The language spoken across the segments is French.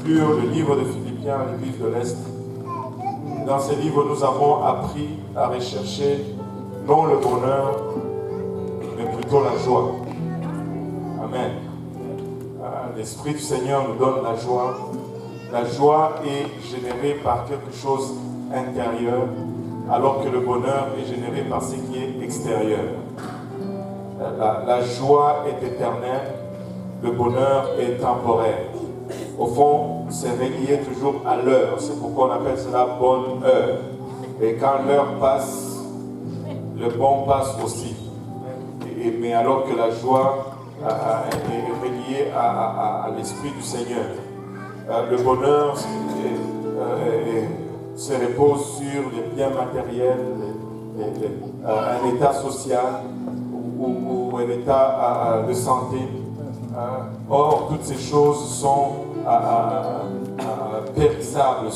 conclure le livre de Philippiens à l'Église de l'Est. Dans ce livre, nous avons appris à rechercher non le bonheur, mais plutôt la joie. Amen. L'Esprit du Seigneur nous donne la joie. La joie est générée par quelque chose d'intérieur, alors que le bonheur est généré par ce qui est extérieur. La joie est éternelle, le bonheur est temporaire. Au fond, c'est relié toujours à l'heure. C'est pourquoi on appelle cela bonne heure. Et quand l'heure passe, le bon passe aussi. Mais alors que la joie est reliée à l'Esprit du Seigneur. Le bonheur se repose sur les biens matériels, un état social ou un état de santé. Or, toutes ces choses sont périssables,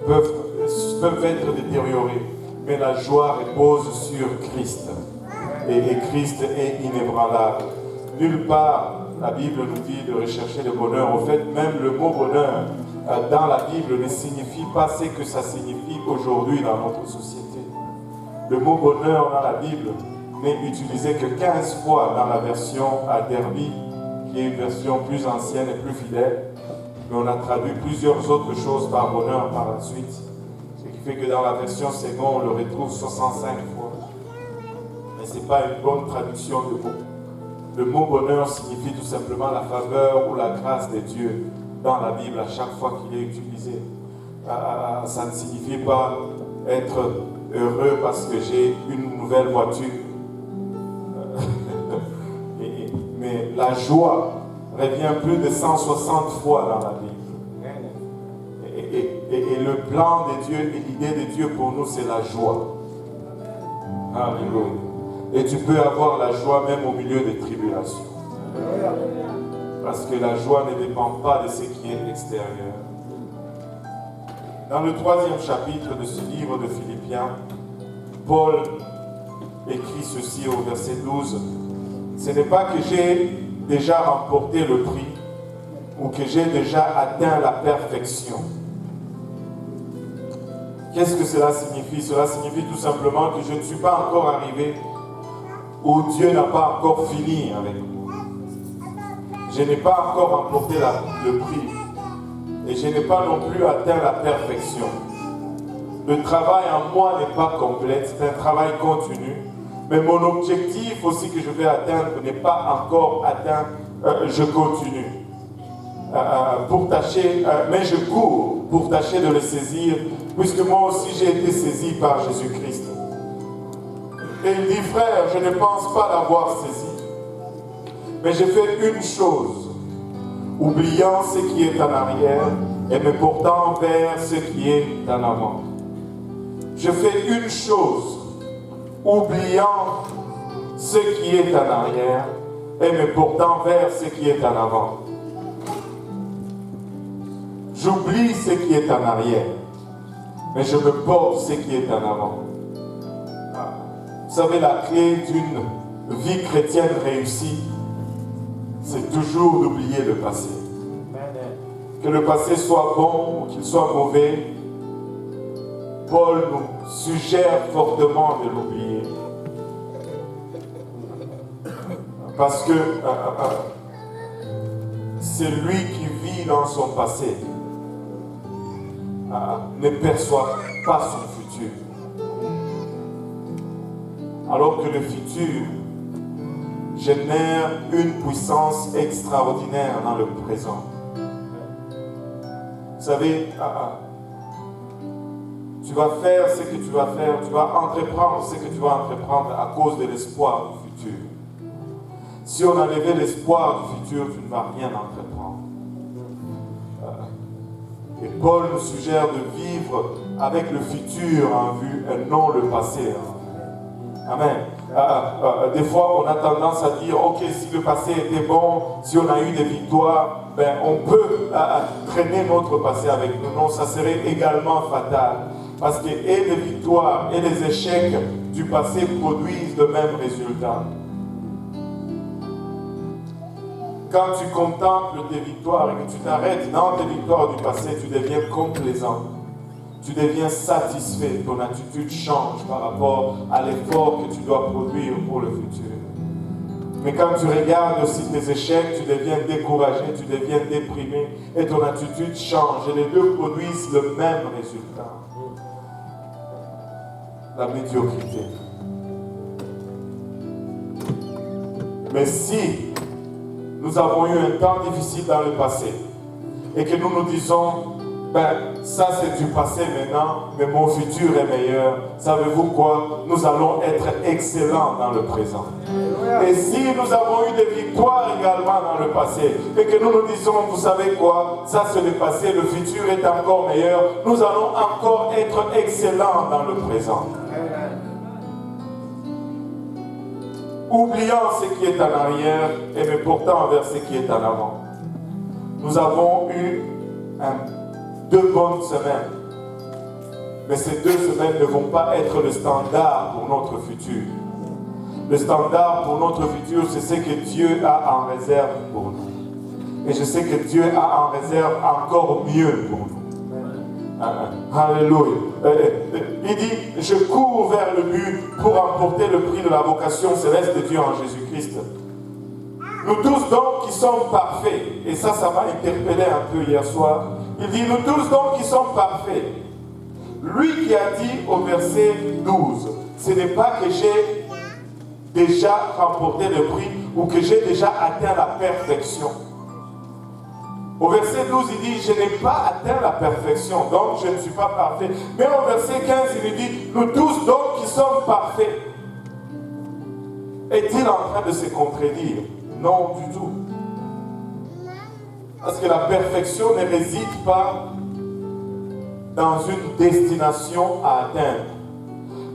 peuvent être détériorées. Mais la joie repose sur Christ. Et Christ est inébranlable. Nulle part, la Bible nous dit de rechercher le bonheur. En fait, même le mot bonheur dans la Bible ne signifie pas ce que ça signifie aujourd'hui dans notre société. Le mot bonheur dans la Bible n'est utilisé que 15 fois dans la version à Derby, qui est une version plus ancienne et plus fidèle. Mais on a traduit plusieurs autres choses par bonheur par la suite. Ce qui fait que dans la version seconde, on le retrouve 65 fois. Mais ce n'est pas une bonne traduction de mot. Le mot bonheur signifie tout simplement la faveur ou la grâce de Dieu dans la Bible à chaque fois qu'il est utilisé. Ça ne signifie pas être heureux parce que j'ai une nouvelle voiture. Mais la joie revient plus de 160 fois dans la Bible. Et le plan de Dieu et l'idée de Dieu pour nous, c'est la joie. Alléluia. Et tu peux avoir la joie même au milieu des tribulations. Parce que la joie ne dépend pas de ce qui est extérieur. Dans le 3e chapitre de ce livre de Philippiens, Paul écrit ceci au verset 12. Ce n'est pas que j'ai déjà remporté le prix ou que j'ai déjà atteint la perfection. Qu'est-ce que cela signifie? Cela signifie tout simplement que je ne suis pas encore arrivé où Dieu n'a pas encore fini avec moi. Je n'ai pas encore remporté le prix et je n'ai pas non plus atteint la perfection. Le travail en moi n'est pas complet, c'est un travail continu. Mais mon objectif aussi que je vais atteindre n'est pas encore atteint. Je continue. Mais je cours pour tâcher de le saisir, puisque moi aussi j'ai été saisi par Jésus-Christ. Et il dit, frère, je ne pense pas l'avoir saisi. Mais j'ai fait une chose, oubliant ce qui est en arrière et me portant vers ce qui est en avant. Je fais une chose, oubliant ce qui est en arrière et me portant vers ce qui est en avant. J'oublie ce qui est en arrière, mais je me porte ce qui est en avant. Vous savez, la clé d'une vie chrétienne réussie, c'est toujours d'oublier le passé. Que le passé soit bon ou qu'il soit mauvais, Paul nous suggère fortement de l'oublier. Parce que celui qui vit dans son passé ne perçoit pas son futur. Alors que le futur génère une puissance extraordinaire dans le présent. Vous savez, tu vas faire ce que tu vas faire, tu vas entreprendre ce que tu vas entreprendre à cause de l'espoir du futur. Si on enlevait l'espoir du futur, tu ne vas rien entreprendre. Et Paul nous suggère de vivre avec le futur en vue et non le passé en vue. Amen. Des fois, on a tendance à dire, ok, si le passé était bon, si on a eu des victoires, ben, on peut traîner notre passé avec nous. Non, ça serait également fatal. Parce que et les victoires et les échecs du passé produisent le même résultat. quand tu contemples tes victoires et que tu t'arrêtes dans tes victoires du passé, tu deviens complaisant. Tu deviens satisfait. Ton attitude change par rapport à l'effort que tu dois produire pour le futur. Mais quand tu regardes aussi tes échecs, tu deviens découragé, tu deviens déprimé et ton attitude change. Et les deux produisent le même résultat. La médiocrité. Mais si nous avons eu un temps difficile dans le passé et que nous nous disons, ça c'est du passé maintenant, mais mon futur est meilleur, savez-vous quoi? Nous allons être excellents dans le présent. Et si nous avons eu des victoires également dans le passé et que nous nous disons, vous savez quoi? Ça c'est le passé, le futur est encore meilleur, nous allons encore être excellents dans le présent. Oubliant ce qui est en arrière et me portant vers ce qui est en avant. Nous avons eu 2 bonnes semaines. Mais ces 2 semaines ne vont pas être le standard pour notre futur. Le standard pour notre futur, c'est ce que Dieu a en réserve pour nous. Et je sais que Dieu a en réserve encore mieux pour nous. Alléluia. Il dit, je cours vers le but pour remporter le prix de la vocation céleste de Dieu en Jésus-Christ. Nous tous donc qui sommes parfaits, et ça m'a interpellé un peu hier soir, il dit, nous tous donc qui sommes parfaits. Lui qui a dit au verset 12, ce n'est pas que j'ai déjà remporté le prix ou que j'ai déjà atteint la perfection. Au verset 12, il dit, je n'ai pas atteint la perfection, donc je ne suis pas parfait. Mais au verset 15, il dit, nous tous donc qui sommes parfaits. Est-il en train de se contredire? Non du tout. Parce que la perfection ne réside pas dans une destination à atteindre.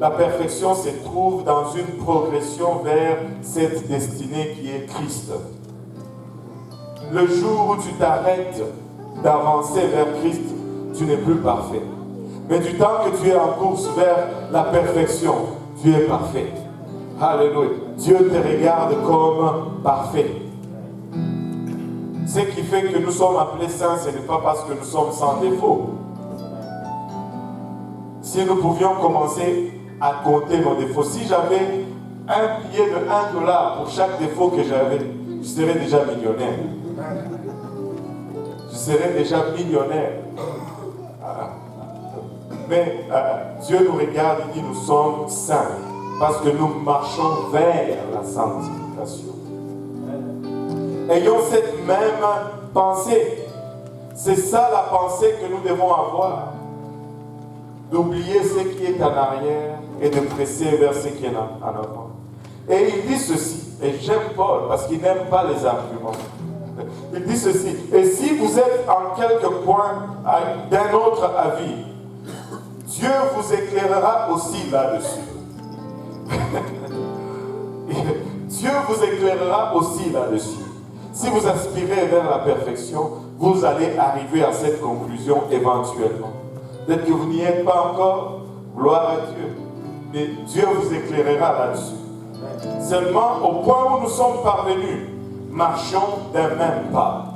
La perfection se trouve dans une progression vers cette destinée qui est Christ. Le jour où tu t'arrêtes d'avancer vers Christ, tu n'es plus parfait. Mais du temps que tu es en course vers la perfection, tu es parfait. Alléluia. Dieu te regarde comme parfait. Ce qui fait que nous sommes appelés saints, ce n'est pas parce que nous sommes sans défaut. Si nous pouvions commencer à compter nos défauts, si j'avais un billet de $1 pour chaque défaut que j'avais, je serais déjà millionnaire. Je serais déjà millionnaire. Mais Dieu nous regarde et dit, nous sommes saints, parce que nous marchons vers la sanctification. Ayons cette même pensée. C'est ça la pensée que nous devons avoir. D'oublier ce qui est en arrière et de presser vers ce qui est en avant. Et il dit ceci, et j'aime Paul parce qu'il n'aime pas les arguments. Il dit ceci, et si vous êtes en quelque point d'un autre avis, Dieu vous éclairera aussi là-dessus. Dieu vous éclairera aussi là-dessus. Si vous aspirez vers la perfection, vous allez arriver à cette conclusion éventuellement. Peut-être que vous n'y êtes pas encore, gloire à Dieu. Mais Dieu vous éclairera là-dessus. Seulement, au point où nous sommes parvenus, marchons d'un même pas.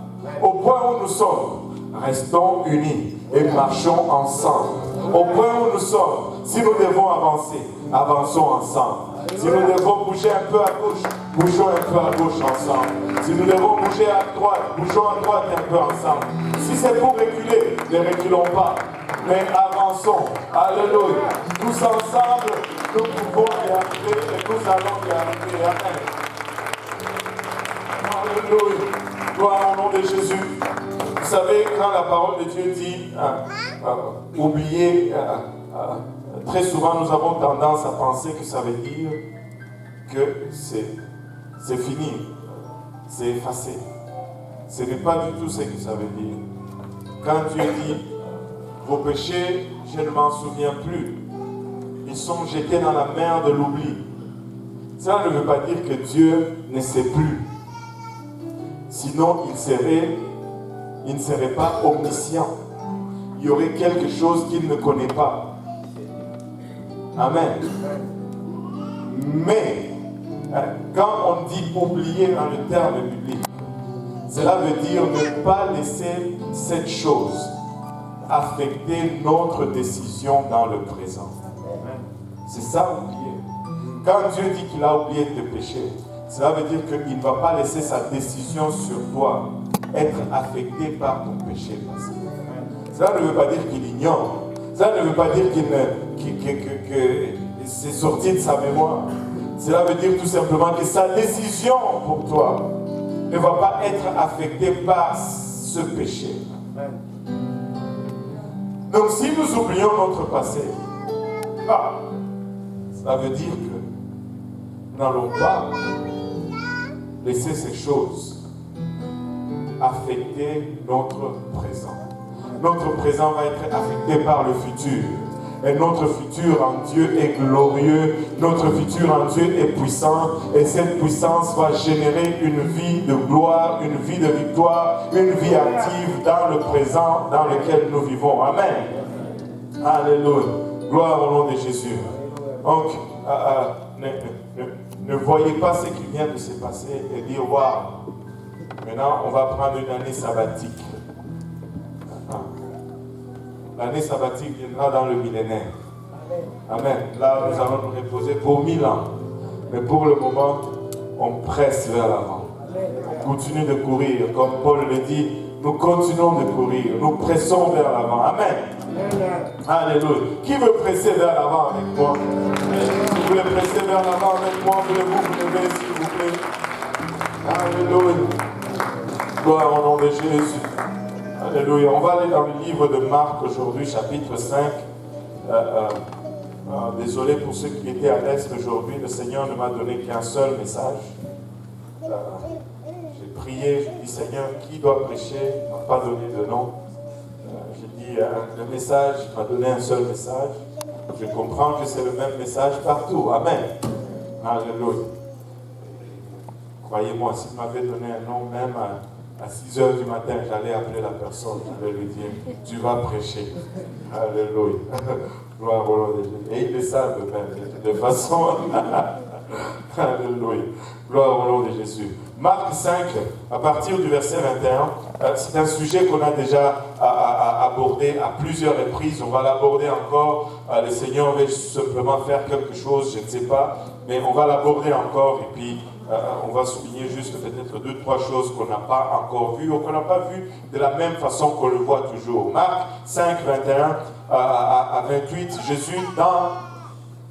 Au point où nous sommes, restons unis et marchons ensemble. Au point où nous sommes, si nous devons avancer, avançons ensemble. Si nous devons bouger un peu à gauche, bougeons un peu à gauche ensemble. Si nous devons bouger à droite, bougeons à droite un peu ensemble. Si c'est pour reculer, ne reculons pas, mais avançons. Alléluia. Tous ensemble, nous pouvons y arriver et nous allons y arriver. Amen. Alléluia. Gloire au nom de Jésus. Vous savez, quand la parole de Dieu dit oublier, très souvent nous avons tendance à penser que ça veut dire que c'est fini, c'est effacé. Ce n'est pas du tout ce que ça veut dire. Quand Dieu dit vos péchés, je ne m'en souviens plus, ils sont jetés dans la mer de l'oubli. Ça ne veut pas dire que Dieu ne sait plus. Sinon, il ne serait pas omniscient. Il y aurait quelque chose qu'il ne connaît pas. Amen. Mais, quand on dit oublier dans le terme biblique, Cela veut dire ne pas laisser cette chose affecter notre décision dans le présent. C'est ça, oublier. Quand Dieu dit qu'il a oublié tes péchés, cela veut dire qu'il ne va pas laisser sa décision sur toi être affectée par ton péché passé. Cela ne veut pas dire qu'il ignore. Cela ne veut pas dire que c'est sorti de sa mémoire. Cela veut dire tout simplement que sa décision pour toi ne va pas être affectée par ce péché. Donc si nous oublions notre passé, cela veut dire que nous n'allons pas laisser ces choses affecter notre présent. Notre présent va être affecté par le futur. Et notre futur en Dieu est glorieux. Notre futur en Dieu est puissant. Et cette puissance va générer une vie de gloire, une vie de victoire, une vie active dans le présent dans lequel nous vivons. Amen. Alléluia. Gloire au nom de Jésus. Donc, ne voyez pas ce qui vient de se passer et dire, waouh, maintenant on va prendre une année sabbatique. L'année sabbatique viendra dans le millénaire. Amen. Là, nous allons nous reposer pour 1000 ans. Mais pour le moment, on presse vers l'avant. On continue de courir. Comme Paul le dit, nous continuons de courir. Nous pressons vers l'avant. Amen. Alléluia. Qui veut presser vers l'avant avec moi? Si vous voulez presser vers l'avant avec moi, voulez-vous vous lever, s'il vous plaît? Alléluia. Gloire au nom de Jésus. Alléluia. On va aller dans le livre de Marc aujourd'hui, chapitre 5. Désolé pour ceux qui étaient à l'Est aujourd'hui, le Seigneur ne m'a donné qu'un seul message. J'ai prié, j'ai dit Seigneur, qui doit prêcher? Il ne m'a pas donné de nom. J'ai dit le message, il m'a donné un seul message. Je comprends que c'est le même message partout. Amen. Alléluia. Croyez-moi, s'il m'avait donné un nom, même à 6 h du matin, j'allais appeler la personne, je vais lui dire, tu vas prêcher. Alléluia. Gloire au nom de Jésus. Et ils le savent même, de façon... Alléluia. Gloire au nom de Jésus. Marc 5, à partir du verset 21, c'est un sujet qu'on a déjà abordé à plusieurs reprises. On va l'aborder encore. Le Seigneur veut simplement faire quelque chose, je ne sais pas, mais on va l'aborder encore et puis on va souligner juste peut-être 2-3 choses qu'on n'a pas encore vues ou qu'on n'a pas vues de la même façon qu'on le voit toujours. Marc 5, 21 à 28, Jésus dans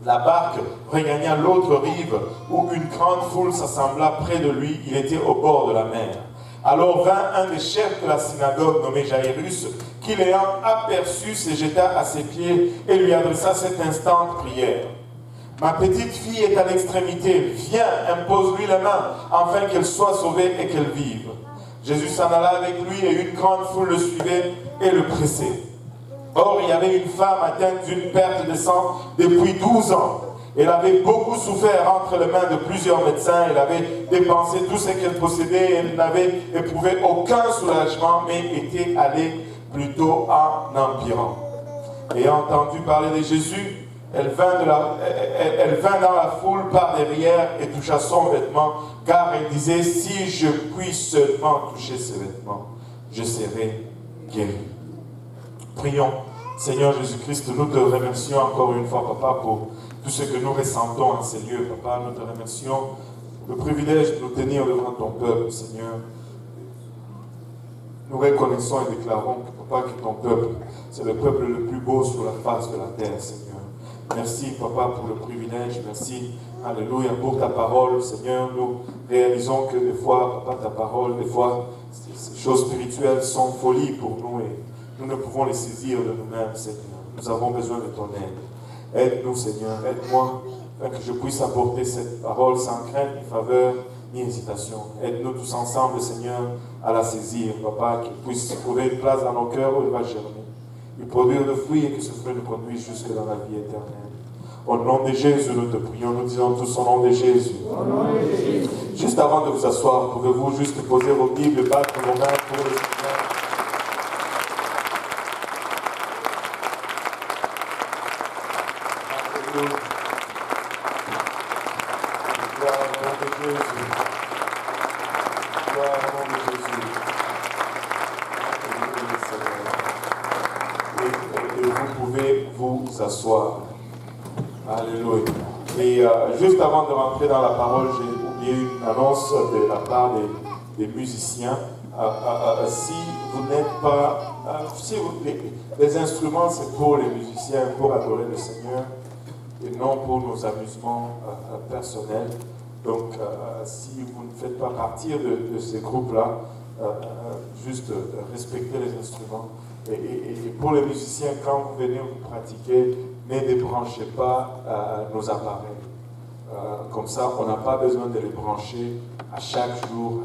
la barque regagna l'autre rive où une grande foule s'assembla près de lui. Il était au bord de la mer. Alors vint un des chefs de la synagogue nommé Jairus, qui l'ayant aperçu se jeta à ses pieds et lui adressa cette instante prière. Ma petite fille est à l'extrémité, viens, impose-lui la main, afin qu'elle soit sauvée et qu'elle vive. Jésus s'en alla avec lui et une grande foule le suivait et le pressait. Or, il y avait une femme atteinte d'une perte de sang depuis 12 ans. Elle avait beaucoup souffert entre les mains de plusieurs médecins. Elle avait dépensé tout ce qu'elle possédait. Elle n'avait éprouvé aucun soulagement, mais était allée plutôt en empirant. Ayant entendu parler de Jésus, elle vint dans la foule par derrière et toucha son vêtement, car elle disait, si je puis seulement toucher ce vêtement, je serai guéri. Prions. Seigneur Jésus-Christ, nous te remercions encore une fois, Papa, pour tout ce que nous ressentons en ces lieux. Papa, nous te remercions pour le privilège de nous tenir devant ton peuple, Seigneur. Nous reconnaissons et déclarons, Papa, que ton peuple, c'est le peuple le plus beau sur la face de la terre, Seigneur. Merci, Papa, pour le privilège. Merci, Alléluia, pour ta parole, Seigneur. Nous réalisons que des fois, Papa, ta parole, des fois, ces choses spirituelles sont folie pour nous et nous ne pouvons les saisir de nous-mêmes, Seigneur. Nous avons besoin de ton aide. Aide-nous, Seigneur. Aide-moi, afin que je puisse apporter cette parole sans crainte, ni faveur, ni hésitation. Aide-nous tous ensemble, Seigneur, à la saisir, Papa, qu'il puisse trouver une place dans nos cœurs où il va germer, et produire de fruits et que ce fruit nous conduise jusque dans la vie éternelle. Au nom de Jésus, nous te prions, nous disons tous au nom de Jésus. Au nom de Jésus. Juste avant de vous asseoir, pouvez-vous juste poser vos Bibles, battre vos mains pour le Seigneur. Gloire au nom de Jésus. Gloire au nom de Jésus. et vous pouvez vous asseoir. Alléluia. Et juste avant de rentrer dans la parole, j'ai oublié une annonce de la part des musiciens. Si vous n'êtes pas... les instruments, c'est pour les musiciens, pour adorer le Seigneur, et non pour nos amusements personnels. Donc, si vous ne faites pas partie de ces groupes-là, juste respectez les instruments. Et pour les musiciens, quand vous venez vous pratiquer, ne débranchez pas nos appareils. Comme ça, on n'a pas besoin de les brancher à chaque jour,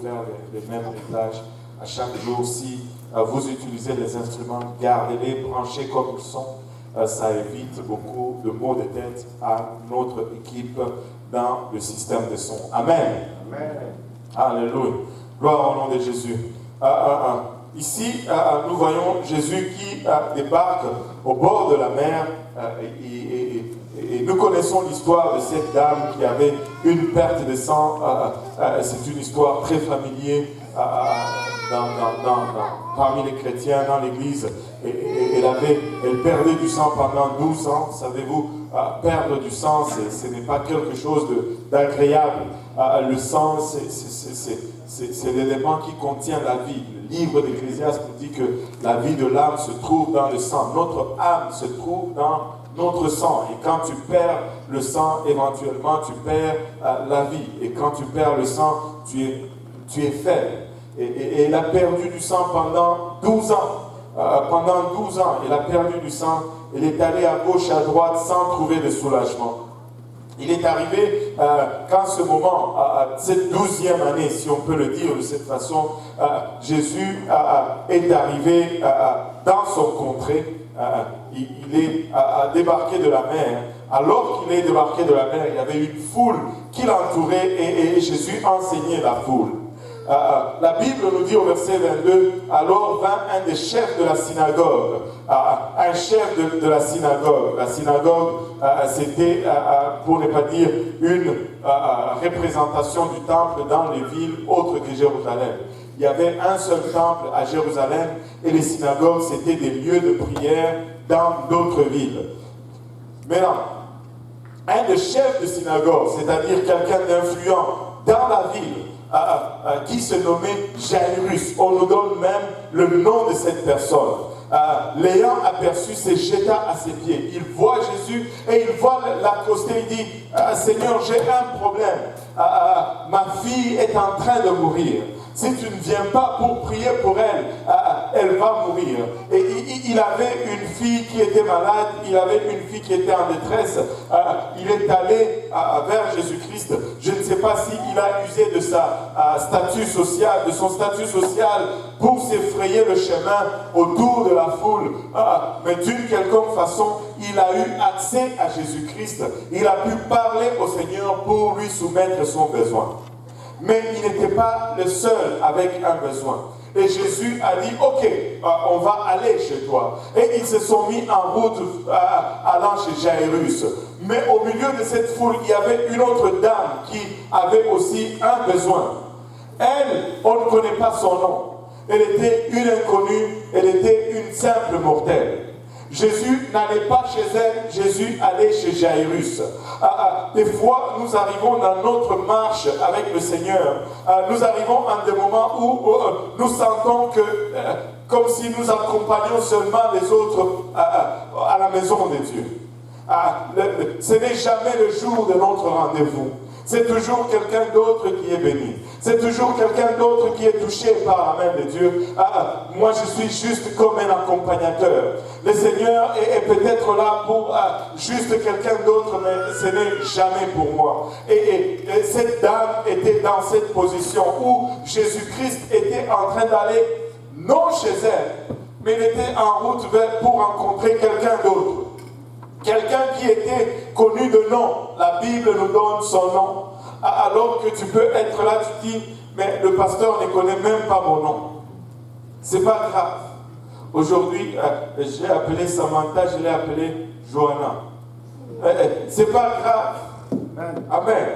faire les mêmes réglages. À chaque jour, si vous utilisez les instruments, gardez-les branchés comme ils sont. Ça évite beaucoup de maux de tête à notre équipe dans le système de son. Amen. Amen. Alléluia. Gloire au nom de Jésus. Ici, nous voyons Jésus qui débarque au bord de la mer et nous connaissons l'histoire de cette dame qui avait une perte de sang. C'est une histoire très familière parmi les chrétiens dans l'église. Elle perdait du sang pendant 12 ans. Savez-vous, perdre du sang, ce n'est pas quelque chose d'agréable. Le sang, c'est l'élément qui contient la vie. Le livre d'Ecclésiaste nous dit que la vie de l'âme se trouve dans le sang. Notre âme se trouve dans notre sang. Et quand tu perds le sang, éventuellement, tu perds la vie. Et quand tu perds le sang, tu es faible. Et elle a perdu du sang pendant 12 ans. Pendant 12 ans, elle a perdu du sang. Elle est allée à gauche, à droite, sans trouver de soulagement. Il est arrivé qu'en ce moment, cette 12e année, si on peut le dire de cette façon, Jésus est arrivé dans son contrée. Il est débarqué de la mer. Alors qu'il est débarqué de la mer, il y avait une foule qui l'entourait et Jésus enseignait la foule. La Bible nous dit au verset 22, alors vint un des chefs de la synagogue, un chef de la synagogue. La synagogue, c'était, pour ne pas dire, une représentation du temple dans les villes autres que Jérusalem. Il y avait un seul temple à Jérusalem et les synagogues, c'était des lieux de prière dans d'autres villes. Maintenant, un des chefs de synagogue, c'est-à-dire quelqu'un d'influent dans la ville, qui se nommait Jairus. On nous donne même le nom de cette personne. L'ayant aperçu, se jeta à ses pieds. Il voit Jésus et il voit l'accoster. Il dit, Seigneur, j'ai un problème. Ma fille est en train de mourir. Si tu ne viens pas pour prier pour elle, elle va mourir. Et il avait une fille qui était malade, il avait une fille qui était en détresse. Il est allé vers Jésus-Christ. Je ne sais pas s'il a usé de son statut social pour s'effrayer le chemin autour de la foule. Mais d'une quelconque façon, il a eu accès à Jésus-Christ. Il a pu parler au Seigneur pour lui soumettre son besoin. Mais il n'était pas le seul avec un besoin. Et Jésus a dit, ok, on va aller chez toi. Et ils se sont mis en route allant chez Jairus. Mais au milieu de cette foule, il y avait une autre dame qui avait aussi un besoin. Elle, on ne connaît pas son nom. Elle était une inconnue, elle était une simple mortelle. Jésus n'allait pas chez elle, Jésus allait chez Jairus. Des fois, nous arrivons dans notre marche avec le Seigneur. Nous arrivons à des moments où nous sentons que, comme si nous accompagnions seulement les autres à la maison de Dieu. Ce n'est jamais le jour de notre rendez-vous. C'est toujours quelqu'un d'autre qui est béni. C'est toujours quelqu'un d'autre qui est touché par la main de Dieu. Moi, je suis juste comme un accompagnateur. Le Seigneur est peut-être là pour juste quelqu'un d'autre, mais ce n'est jamais pour moi. Et cette dame était dans cette position où Jésus-Christ était en train d'aller, non chez elle, mais il était en route pour rencontrer quelqu'un d'autre. Quelqu'un qui était connu de nom. La Bible nous donne son nom. Alors que tu peux être là, tu dis, mais le pasteur ne connaît même pas mon nom. C'est pas grave. Aujourd'hui, j'ai appelé Samantha, je l'ai appelée Johanna. C'est pas grave. Amen.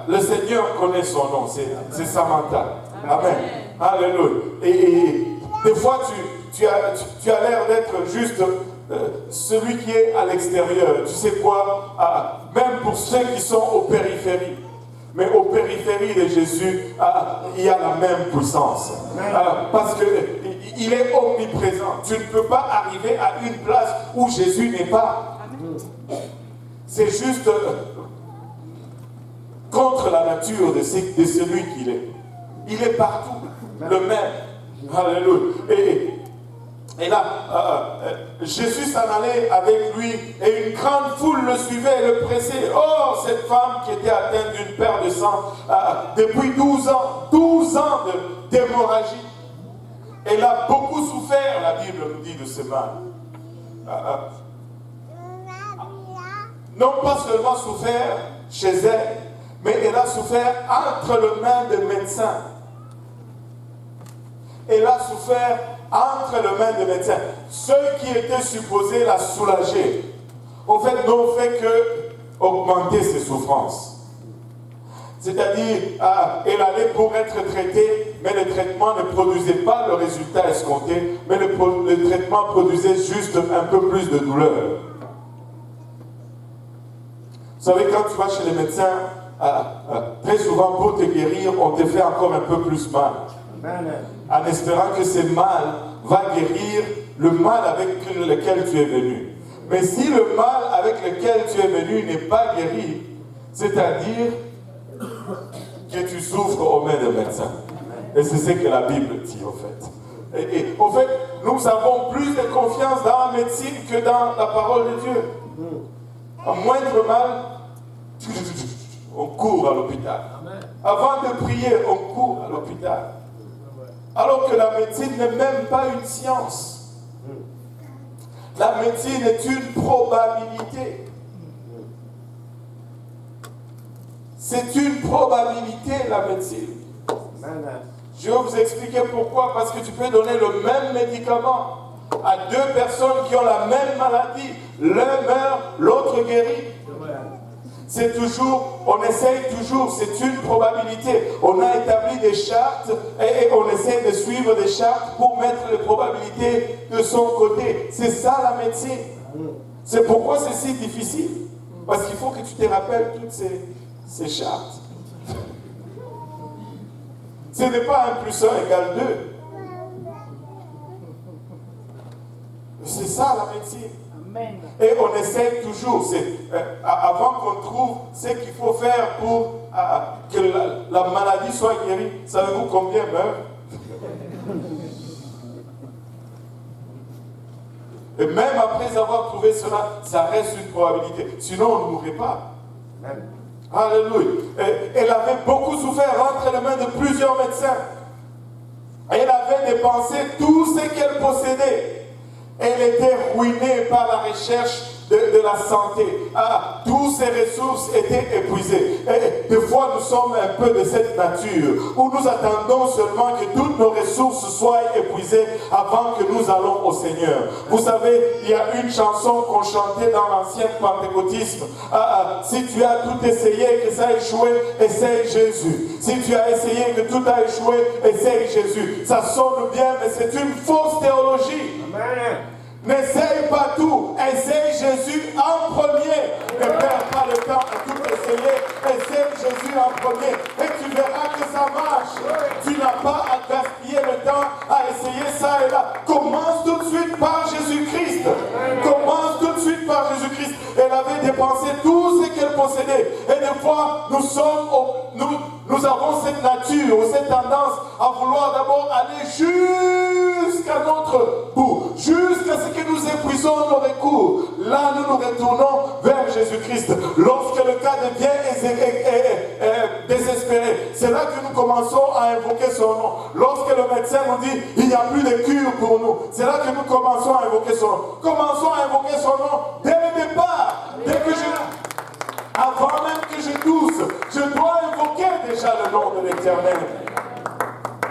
Le Seigneur connaît son nom, c'est Samantha. Amen. Alléluia. Et des fois, tu as l'air d'être juste celui qui est à l'extérieur. Tu sais quoi? Même pour ceux qui sont aux périphéries. Mais aux périphéries de Jésus, il y a la même puissance. Parce qu'il est omniprésent. Tu ne peux pas arriver à une place où Jésus n'est pas. C'est juste contre la nature de celui qu'il est. Il est partout, le même. Alléluia. Et là, Jésus s'en allait avec lui et une grande foule le suivait et le pressait. Oh, cette femme qui était atteinte d'une perte de sang depuis 12 ans d'hémorragie. Elle a beaucoup souffert, la Bible nous dit, de ce mal. Non pas seulement souffert chez elle, mais elle a souffert entre les mains des médecins. Elle a souffert entre les mains des médecins. Ceux qui étaient supposés la soulager, en fait, n'ont fait que augmenter ses souffrances. C'est-à-dire, elle allait pour être traitée, mais le traitement ne produisait pas le résultat escompté, mais le traitement produisait juste un peu plus de douleur. Vous savez, quand tu vas chez les médecins, très souvent pour te guérir, on te fait encore un peu plus mal. En espérant que ce mal va guérir le mal avec lequel tu es venu. Mais si le mal avec lequel tu es venu n'est pas guéri, c'est-à-dire que tu souffres aux mains des médecins. Et c'est ce que la Bible dit, en fait. Et en fait, nous avons plus de confiance dans la médecine que dans la parole de Dieu. À moindre mal, on court à l'hôpital. Avant de prier, on court à l'hôpital. Alors que la médecine n'est même pas une science. La médecine est une probabilité. C'est une probabilité, la médecine. Je vais vous expliquer pourquoi. Parce que tu peux donner le même médicament à deux personnes qui ont la même maladie. L'un meurt, l'autre guérit. C'est toujours, on essaye toujours, c'est une probabilité. On a établi des chartes et on essaie de suivre des chartes pour mettre les probabilités de son côté. C'est ça la médecine. C'est pourquoi c'est si difficile. Parce qu'il faut que tu te rappelles toutes ces chartes. Ce n'est pas 1 plus 1 égale 2. C'est ça la médecine. Et on essaie toujours, avant qu'on trouve ce qu'il faut faire pour que la maladie soit guérie. Savez-vous combien meurent? Et même après avoir trouvé cela, ça reste une probabilité. Sinon, on ne mourrait pas. Alléluia. Elle avait beaucoup souffert entre les mains de plusieurs médecins. Elle avait dépensé tout ce qu'elle possédait. Elle était ruinée par la recherche de la santé. Toutes ses ressources étaient épuisées. Et des fois, nous sommes un peu de cette nature, où nous attendons seulement que toutes nos ressources soient épuisées avant que nous allons au Seigneur. Vous savez, il y a une chanson qu'on chantait dans l'ancien pentecôtisme. Si tu as tout essayé, que ça a échoué, essaye Jésus. Si tu as essayé que tout a échoué, essaye Jésus. Ça sonne bien, mais c'est une fausse théologie. Amen. N'essaye pas tout, essaye Jésus en premier. Ne perds pas le temps à tout essayer, essaye Jésus en premier. Et tu verras que ça marche. Tu n'as pas à gaspiller le temps à essayer ça et là. Commence tout de suite par Jésus-Christ. Commence tout de suite par Jésus-Christ. Elle avait dépensé tout ce qu'elle possédait. Et des fois, nous avons cette nature ou cette tendance à vouloir d'abord aller jusqu'à notre bout, jusqu'à ce que nous épuisons nos recours. Là, nous nous retournons vers Jésus-Christ. Lorsque le cas devient désespéré, c'est là que nous commençons à invoquer son nom. Lorsque le médecin nous dit il n'y a plus de cure pour nous, c'est là que nous commençons à invoquer son nom. Commençons à invoquer son nom dès le départ. Avant même que je tousse, je dois invoquer déjà le nom de l'Éternel.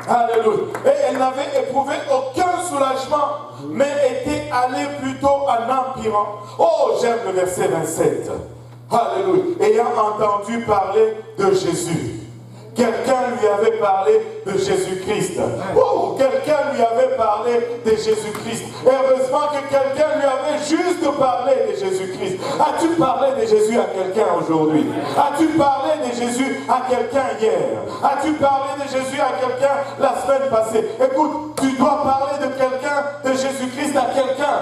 Alléluia. Et elle n'avait éprouvé aucun soulagement, mais était allée plutôt en empirant. Oh, j'aime le verset 27. Alléluia. Ayant entendu parler de Jésus, quelqu'un lui avait parlé de Jésus-Christ. Oh, quelqu'un lui avait parlé de Jésus-Christ. Heureusement que quelqu'un lui avait juste parlé de Jésus-Christ. As-tu parlé de Jésus à quelqu'un aujourd'hui? As-tu parlé de Jésus à quelqu'un hier? As-tu parlé de Jésus à quelqu'un la semaine passée? Écoute, tu dois parler de quelqu'un, de Jésus-Christ à quelqu'un.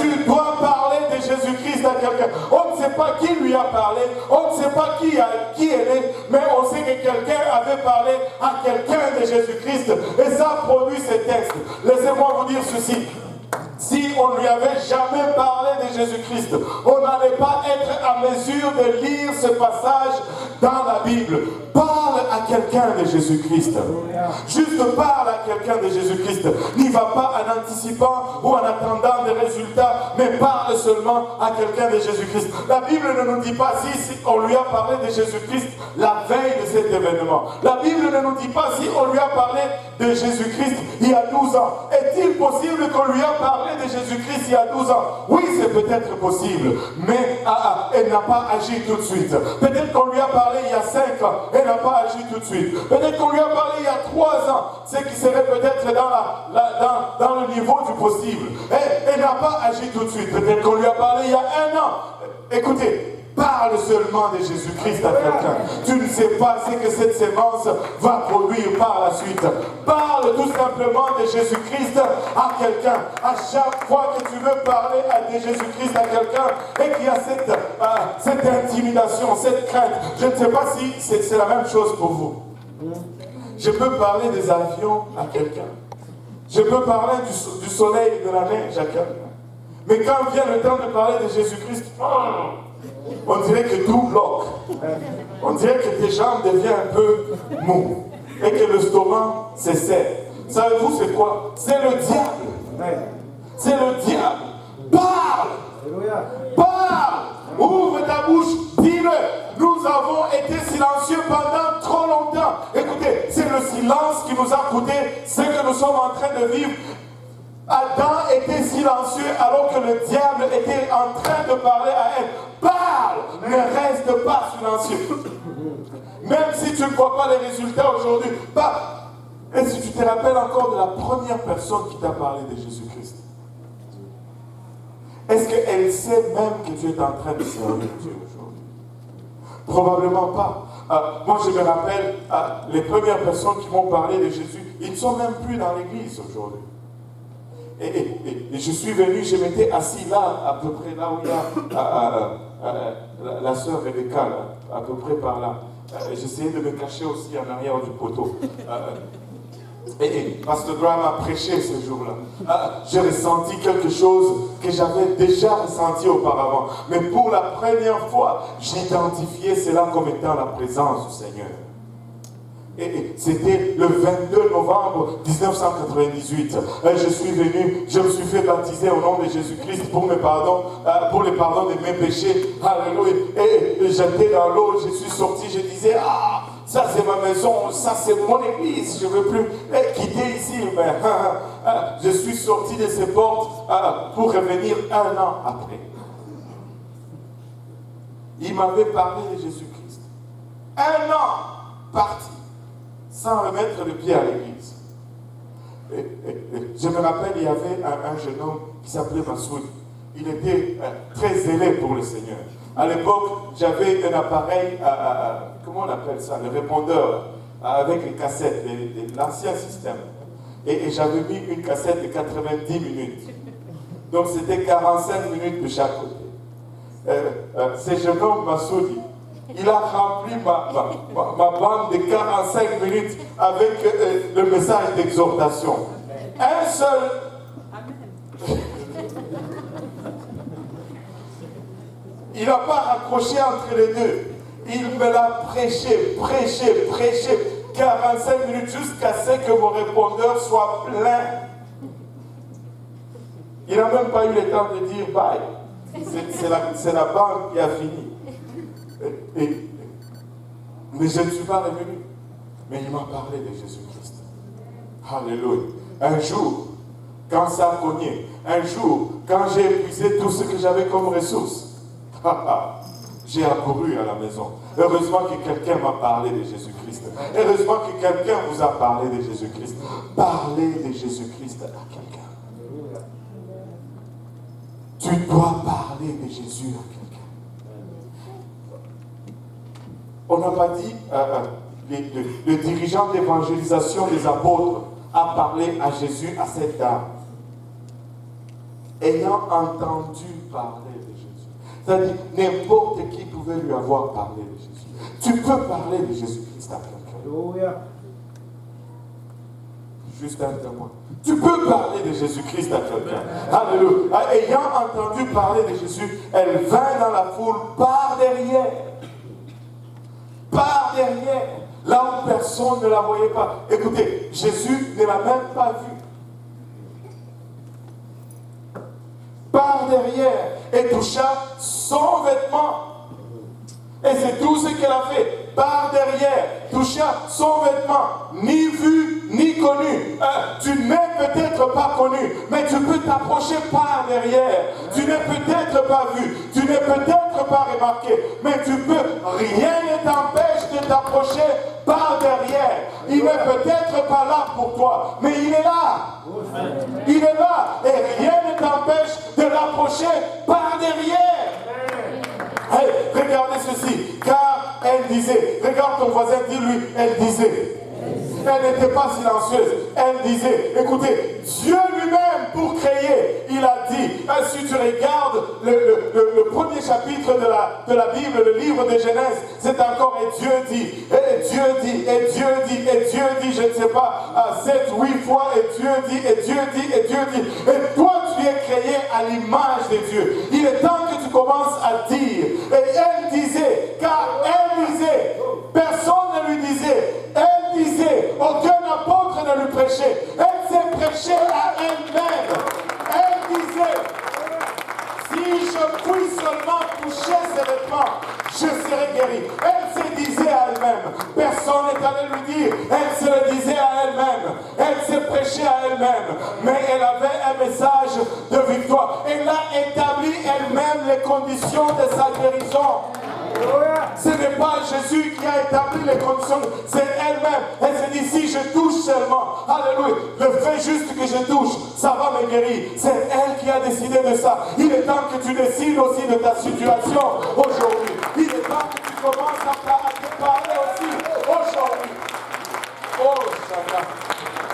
Tu dois parler de Jésus-Christ à quelqu'un. On ne sait pas qui lui a parlé, on ne sait pas qui elle est, mais on sait que quelqu'un avait parlé à quelqu'un de Jésus-Christ. Et ça produit ces textes. Laissez-moi vous dire ceci. Si on ne lui avait jamais parlé de Jésus-Christ, on n'allait pas être à mesure de lire ce passage dans la Bible. Parle à quelqu'un de Jésus-Christ. Juste parle à quelqu'un de Jésus-Christ. N'y va pas en anticipant ou en attendant des résultats, mais parle seulement à quelqu'un de Jésus-Christ. La Bible ne nous dit pas si on lui a parlé de Jésus-Christ la veille de cet événement. La Bible ne nous dit pas si on lui a parlé de Jésus-Christ il y a 12 ans. Est-il possible qu'on lui a parlé de Jésus-Christ il y a 12 ans? Oui, c'est peut-être possible, mais elle n'a pas agi tout de suite. Peut-être qu'on lui a parlé il y a 5 ans, elle n'a pas agi tout de suite. Peut-être qu'on lui a parlé il y a 3 ans, ce qui serait peut-être dans le niveau du possible. Elle n'a pas agi tout de suite. Peut-être qu'on lui a parlé il y a 1 an. Écoutez, parle seulement de Jésus-Christ à quelqu'un. Tu ne sais pas ce que cette sémence va produire par la suite. Parle tout simplement de Jésus-Christ à quelqu'un. À chaque fois que tu veux parler de Jésus-Christ à quelqu'un et qu'il y a cette intimidation, cette crainte, je ne sais pas si c'est la même chose pour vous. Je peux parler des avions à quelqu'un. Je peux parler du soleil et de la neige à quelqu'un. Mais quand vient le temps de parler de Jésus-Christ, on dirait que tout bloque. On dirait que tes jambes deviennent un peu mous. Et que le stomac se serre. Savez-vous c'est quoi? C'est le diable. C'est le diable. Parle! Parle! Ouvre ta bouche, dis-le. Nous avons été silencieux pendant trop longtemps. Écoutez, c'est le silence qui nous a coûté ce que nous sommes en train de vivre. Adam était silencieux alors que le diable était en train de parler à elle. Parle, ne reste pas silencieux. Même si tu ne vois pas les résultats aujourd'hui, parle. Et si tu te rappelles encore de la première personne qui t'a parlé de Jésus-Christ, est-ce qu'elle sait même que tu es en train de servir Dieu aujourd'hui? Probablement pas. Moi je me rappelle, les premières personnes qui m'ont parlé de Jésus, ils ne sont même plus dans l'église aujourd'hui. Et je suis venu, je m'étais assis là, à peu près là où il y a la sœur Rebecca, là, à peu près par là. J'essayais de me cacher aussi en arrière du poteau. Et Pasteur Graham a prêché ce jour-là. J'ai ressenti quelque chose que j'avais déjà ressenti auparavant. Mais pour la première fois, j'identifiais cela comme étant la présence du Seigneur. Et c'était le 22 novembre 1998. Je suis venu, je me suis fait baptiser au nom de Jésus-Christ pour les pardons de mes péchés. Alléluia. Et j'étais dans l'eau, je suis sorti, je disais, ça c'est ma maison, ça c'est mon église, je ne veux plus quitter ici. Mais je suis sorti de ces portes pour revenir 1 an après. Il m'avait parlé de Jésus-Christ. 1 an parti, sans remettre le pied à l'église. Je me rappelle, il y avait un jeune homme qui s'appelait Massoud. Il était très zélé pour le Seigneur. À l'époque, j'avais un appareil, comment on appelle ça, le répondeur, avec les cassettes, l'ancien système. Et j'avais mis une cassette de 90 minutes. Donc c'était 45 minutes de chaque côté. Ce jeune homme, Massoud, il a rempli ma bande de 45 minutes avec le message d'exhortation. Un seul. Il n'a pas raccroché entre les deux. Il me l'a prêché, 45 minutes jusqu'à ce que mon répondeur soit plein. Il n'a même pas eu le temps de dire bye. C'est la bande qui a fini. Mais je ne suis pas revenu. Mais il m'a parlé de Jésus-Christ. Alléluia. Un jour, quand ça a cogné, un jour, quand j'ai épuisé tout ce que j'avais comme ressources, j'ai accouru à la maison. Heureusement que quelqu'un m'a parlé de Jésus-Christ. Heureusement que quelqu'un vous a parlé de Jésus-Christ. Parlez de Jésus-Christ à quelqu'un. Tu dois parler de Jésus à quelqu'un. On n'a pas dit, le dirigeant d'évangélisation des apôtres a parlé à Jésus, à cette dame, ayant entendu parler de Jésus. C'est-à-dire, n'importe qui pouvait lui avoir parlé de Jésus. Tu peux parler de Jésus-Christ à quelqu'un. Juste un témoin. Tu peux parler de Jésus-Christ à quelqu'un. Alléluia. Ayant entendu parler de Jésus, elle vint dans la foule par derrière. Par derrière. Là où personne ne la voyait pas. Écoutez, Jésus ne l'a même pas vue. Par derrière. Et toucha son vêtement. Et c'est tout ce qu'elle a fait. Par derrière, toucha son vêtement, ni vu, ni connu. Tu n'es peut-être pas connu, mais tu peux t'approcher par derrière. Tu n'es peut-être pas vu, tu n'es peut-être pas remarqué, mais tu peux, rien ne t'empêche de t'approcher par derrière. Il n'est peut-être pas là pour toi, mais il est là. Il est là, et rien ne t'empêche de l'approcher par derrière. Hey, regardez ceci, car elle disait, regarde ton voisin, dis-lui, elle disait. Elle n'était pas silencieuse, elle disait, écoutez, Dieu lui-même pour créer, il a dit, si tu regardes le premier chapitre de la Bible, le livre de Genèse, c'est encore, et Dieu dit, et Dieu dit, et Dieu dit, et Dieu dit, je ne sais pas, 7, 8 fois, et Dieu dit, et Dieu dit, et Dieu dit, et toi tu es créé à l'image de Dieu. Il est temps que tu commences à dire, et elle disait, car elle disait, personne ne lui disait, elle disait, aucun apôtre ne lui prêchait. Elle s'est prêchée à elle-même. Elle disait, si je puis seulement toucher ses vêtements, je serai guéri. Elle se disait à elle-même. Personne n'est allé lui dire. Elle se le disait à elle-même. Elle s'est prêchée à elle-même. Mais elle avait un message de victoire. Elle a établi elle-même les conditions de sa guérison. Ce n'est pas Jésus qui a établi les conditions, c'est elle-même. Elle s'est dit, si je touche seulement, alléluia, le fait juste que je touche, ça va me guérir. C'est elle qui a décidé de ça. Il est temps que tu décides aussi de ta situation aujourd'hui. Il est temps que tu commences à te parler aussi aujourd'hui. Oh, Seigneur.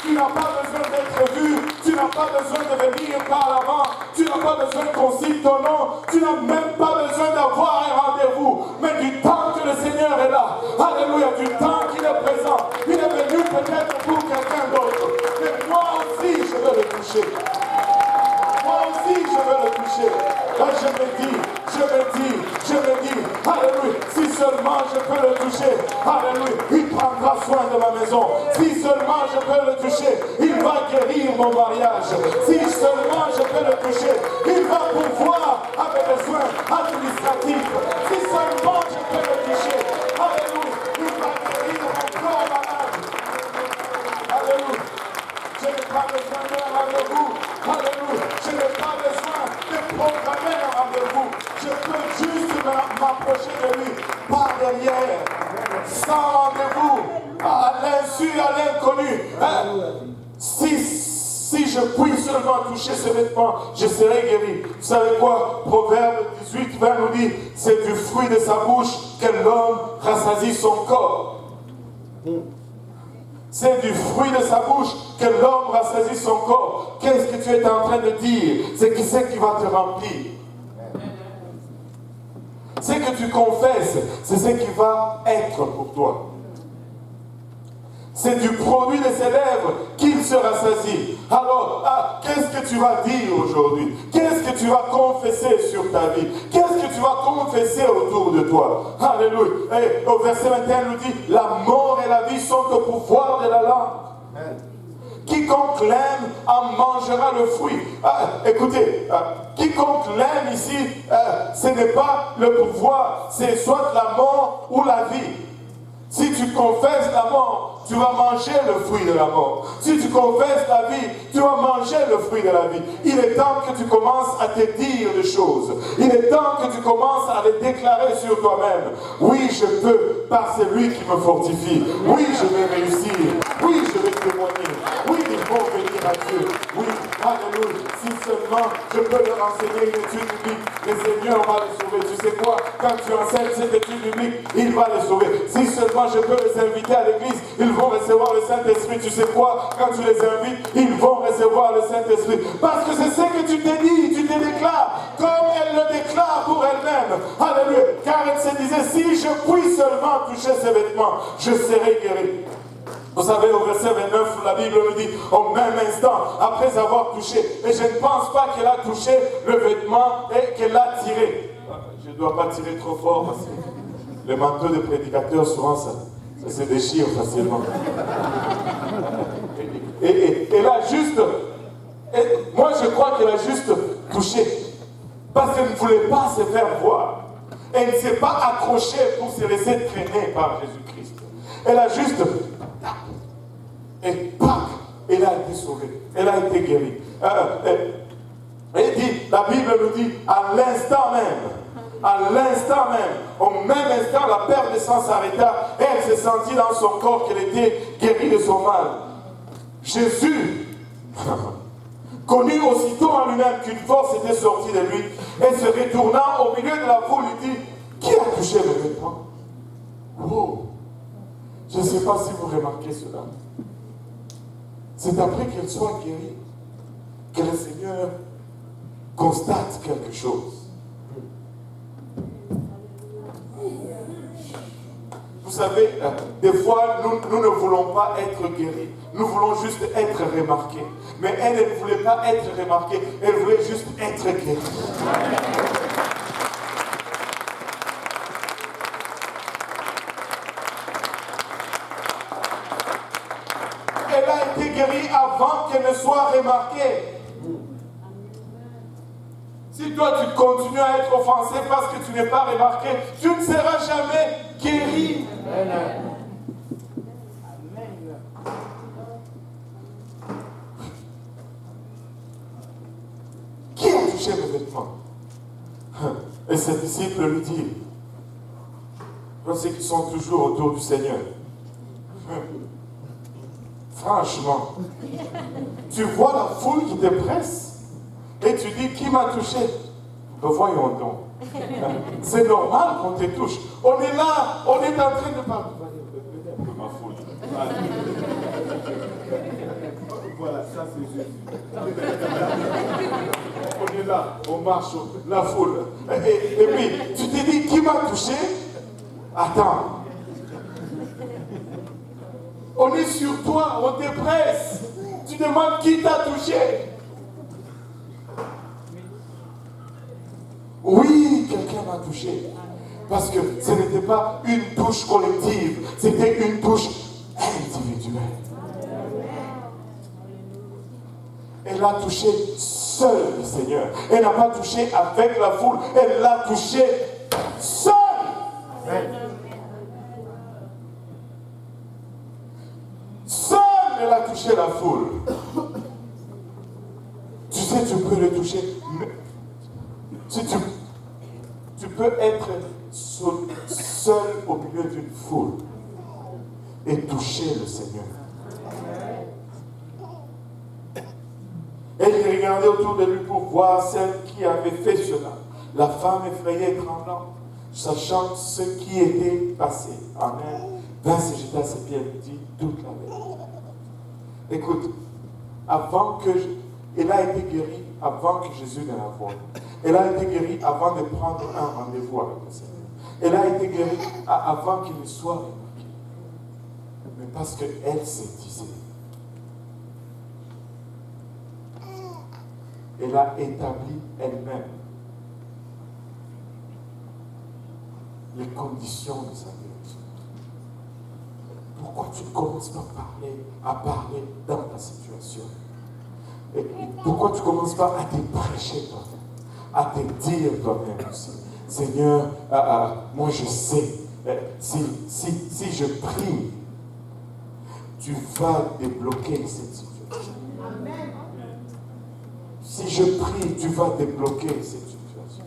Tu n'as pas besoin d'être vu, tu n'as pas besoin de venir par l'avant, tu n'as pas besoin qu'on cite ton nom, tu n'as même pas besoin d'avoir un rendez-vous, mais du temps que le Seigneur est là, alléluia, du temps qu'il est présent, il est venu peut-être pour quelqu'un d'autre, mais moi aussi je veux le toucher. Moi aussi je veux le toucher. Je me dis, alléluia, si seulement je peux le toucher, alléluia, il prendra soin de ma maison. Si seulement je peux le toucher, il va guérir mon mariage. Si seulement je peux le toucher, il va pourvoir à mes besoins administratifs. Si seulement je peux le toucher, alléluia, il va guérir mon corps malade. Alléluia, je n'ai pas besoin d'un rendez-vous. Alléluia, je n'ai pas besoin de programmer un rendez-vous. Je peux juste m'approcher de lui par derrière, sans rendez-vous, à l'insu, à l'inconnu. Si je puis seulement toucher ce vêtement, je serai guéri. Vous savez quoi? Proverbe 18, 20 nous dit, c'est du fruit de sa bouche que l'homme rassasie son corps. C'est du fruit de sa bouche que l'homme rassasie son corps. Qu'est-ce que tu es en train de dire? C'est qui c'est qui va te remplir. Ce que tu confesses, c'est ce qui va être pour toi. C'est du produit de ses lèvres qu'il se rassasie. Alors, qu'est-ce que tu vas dire aujourd'hui? Qu'est-ce que tu vas confesser sur ta vie? Qu'est-ce que tu vas confesser autour de toi? Alléluia. Et au verset 21, il nous dit, la mort et la vie sont au pouvoir de la langue. Quiconque l'aime en mangera le fruit. Écoutez, quiconque l'aime ici, ce n'est pas le pouvoir, c'est soit la mort ou la vie. Si tu confesses la mort, tu vas manger le fruit de la mort. Si tu confesses la vie, tu vas manger le fruit de la vie. Il est temps que tu commences à te dire des choses. Il est temps que tu commences à les déclarer sur toi-même. Oui, je peux, par celui qui me fortifie. Oui, je vais réussir. Oui, je vais témoigner. Oui, ils vont venir à Dieu. Oui, alléluia. Si seulement je peux leur enseigner une étude biblique, le Seigneur va les sauver. Tu sais quoi? Quand tu enseignes cette étude biblique, il va les sauver. Si seulement je peux les inviter à l'église, ils vont recevoir le Saint-Esprit. Tu sais quoi? Quand tu les invites, ils vont recevoir le Saint-Esprit. Parce que c'est ce que tu t'es dit, tu te déclares comme elle le déclare pour elle-même. Alléluia. Car elle se disait, si je puis seulement toucher ses vêtements, je serai guéri. Vous savez, au verset 29, la Bible nous dit, au même instant, après avoir touché, et je ne pense pas qu'elle a touché le vêtement et qu'elle l'a tiré. Je ne dois pas tirer trop fort parce que les manteaux de prédicateurs, souvent, ça se déchire facilement. Et elle a juste, moi je crois qu'elle a juste touché, parce qu'elle ne voulait pas se faire voir. Elle ne s'est pas accrochée pour se laisser traîner par Jésus-Christ. Elle a juste, et paf, elle a été sauvée, elle a été guérie. Et dit, la Bible nous dit, à l'instant même, au même instant, la perte de sang s'arrêta et elle s'est sentie dans son corps qu'elle était guérie de son mal. Jésus connut aussitôt en lui-même qu'une force était sortie de lui et se retournant au milieu de la foule, lui dit, qui a touché mes vêtements? Oh, je ne sais pas si vous remarquez cela. C'est après qu'elle soit guérie que le Seigneur constate quelque chose. Vous savez, des fois, nous ne voulons pas être guéris. Nous voulons juste être remarqués. Mais elle ne voulait pas être remarquée. Elle voulait juste être guérie. Elle a été guérie avant qu'elle ne soit remarquée. Si toi tu continues à être offensé parce que tu n'es pas remarqué, tu ne seras jamais guéri. Amen. Qui a touché mes vêtements? Et ses disciples lui disent, ceux qui sont toujours autour du Seigneur. Franchement, tu vois la foule qui te presse et tu dis qui m'a touché? Voyons donc. C'est normal qu'on te touche. On est là, on est en train de parler. Ma foule. Voilà, ça c'est Jésus. On est là, on marche, la foule. Et puis, tu te dis qui m'a touché? Attends. On est sur toi, on te presse. Tu demandes qui t'a touché. Oui, quelqu'un m'a touché. Parce que ce n'était pas une touche collective, c'était une touche individuelle. Elle a touché seule le Seigneur. Elle n'a pas touché avec la foule, elle l'a touché seule. Seule, elle a touché la foule. Tu sais, tu peux le toucher. Si tu peux être seul au milieu d'une foule et toucher le Seigneur. Et il regardait autour de lui pour voir celle qui avait fait cela. La femme effrayée et tremblante, sachant ce qui était passé. Amen. Vint se jeter à ses pieds et lui dit toute la vérité. Écoute, elle a été guérie avant que Jésus ne la voie. Elle a été guérie avant de prendre un rendez-vous avec le Seigneur. Elle a été guérie avant qu'il ne soit remarqué. Mais parce qu'elle se disait, elle a établi elle-même les conditions de sa guérison. Pourquoi tu ne commences pas à parler dans ta situation? Et pourquoi tu ne commences pas à te prêcher toi-même, à te dire toi-même aussi, Seigneur, moi je sais, si je prie, tu vas débloquer cette situation. Si je prie, tu vas débloquer cette situation.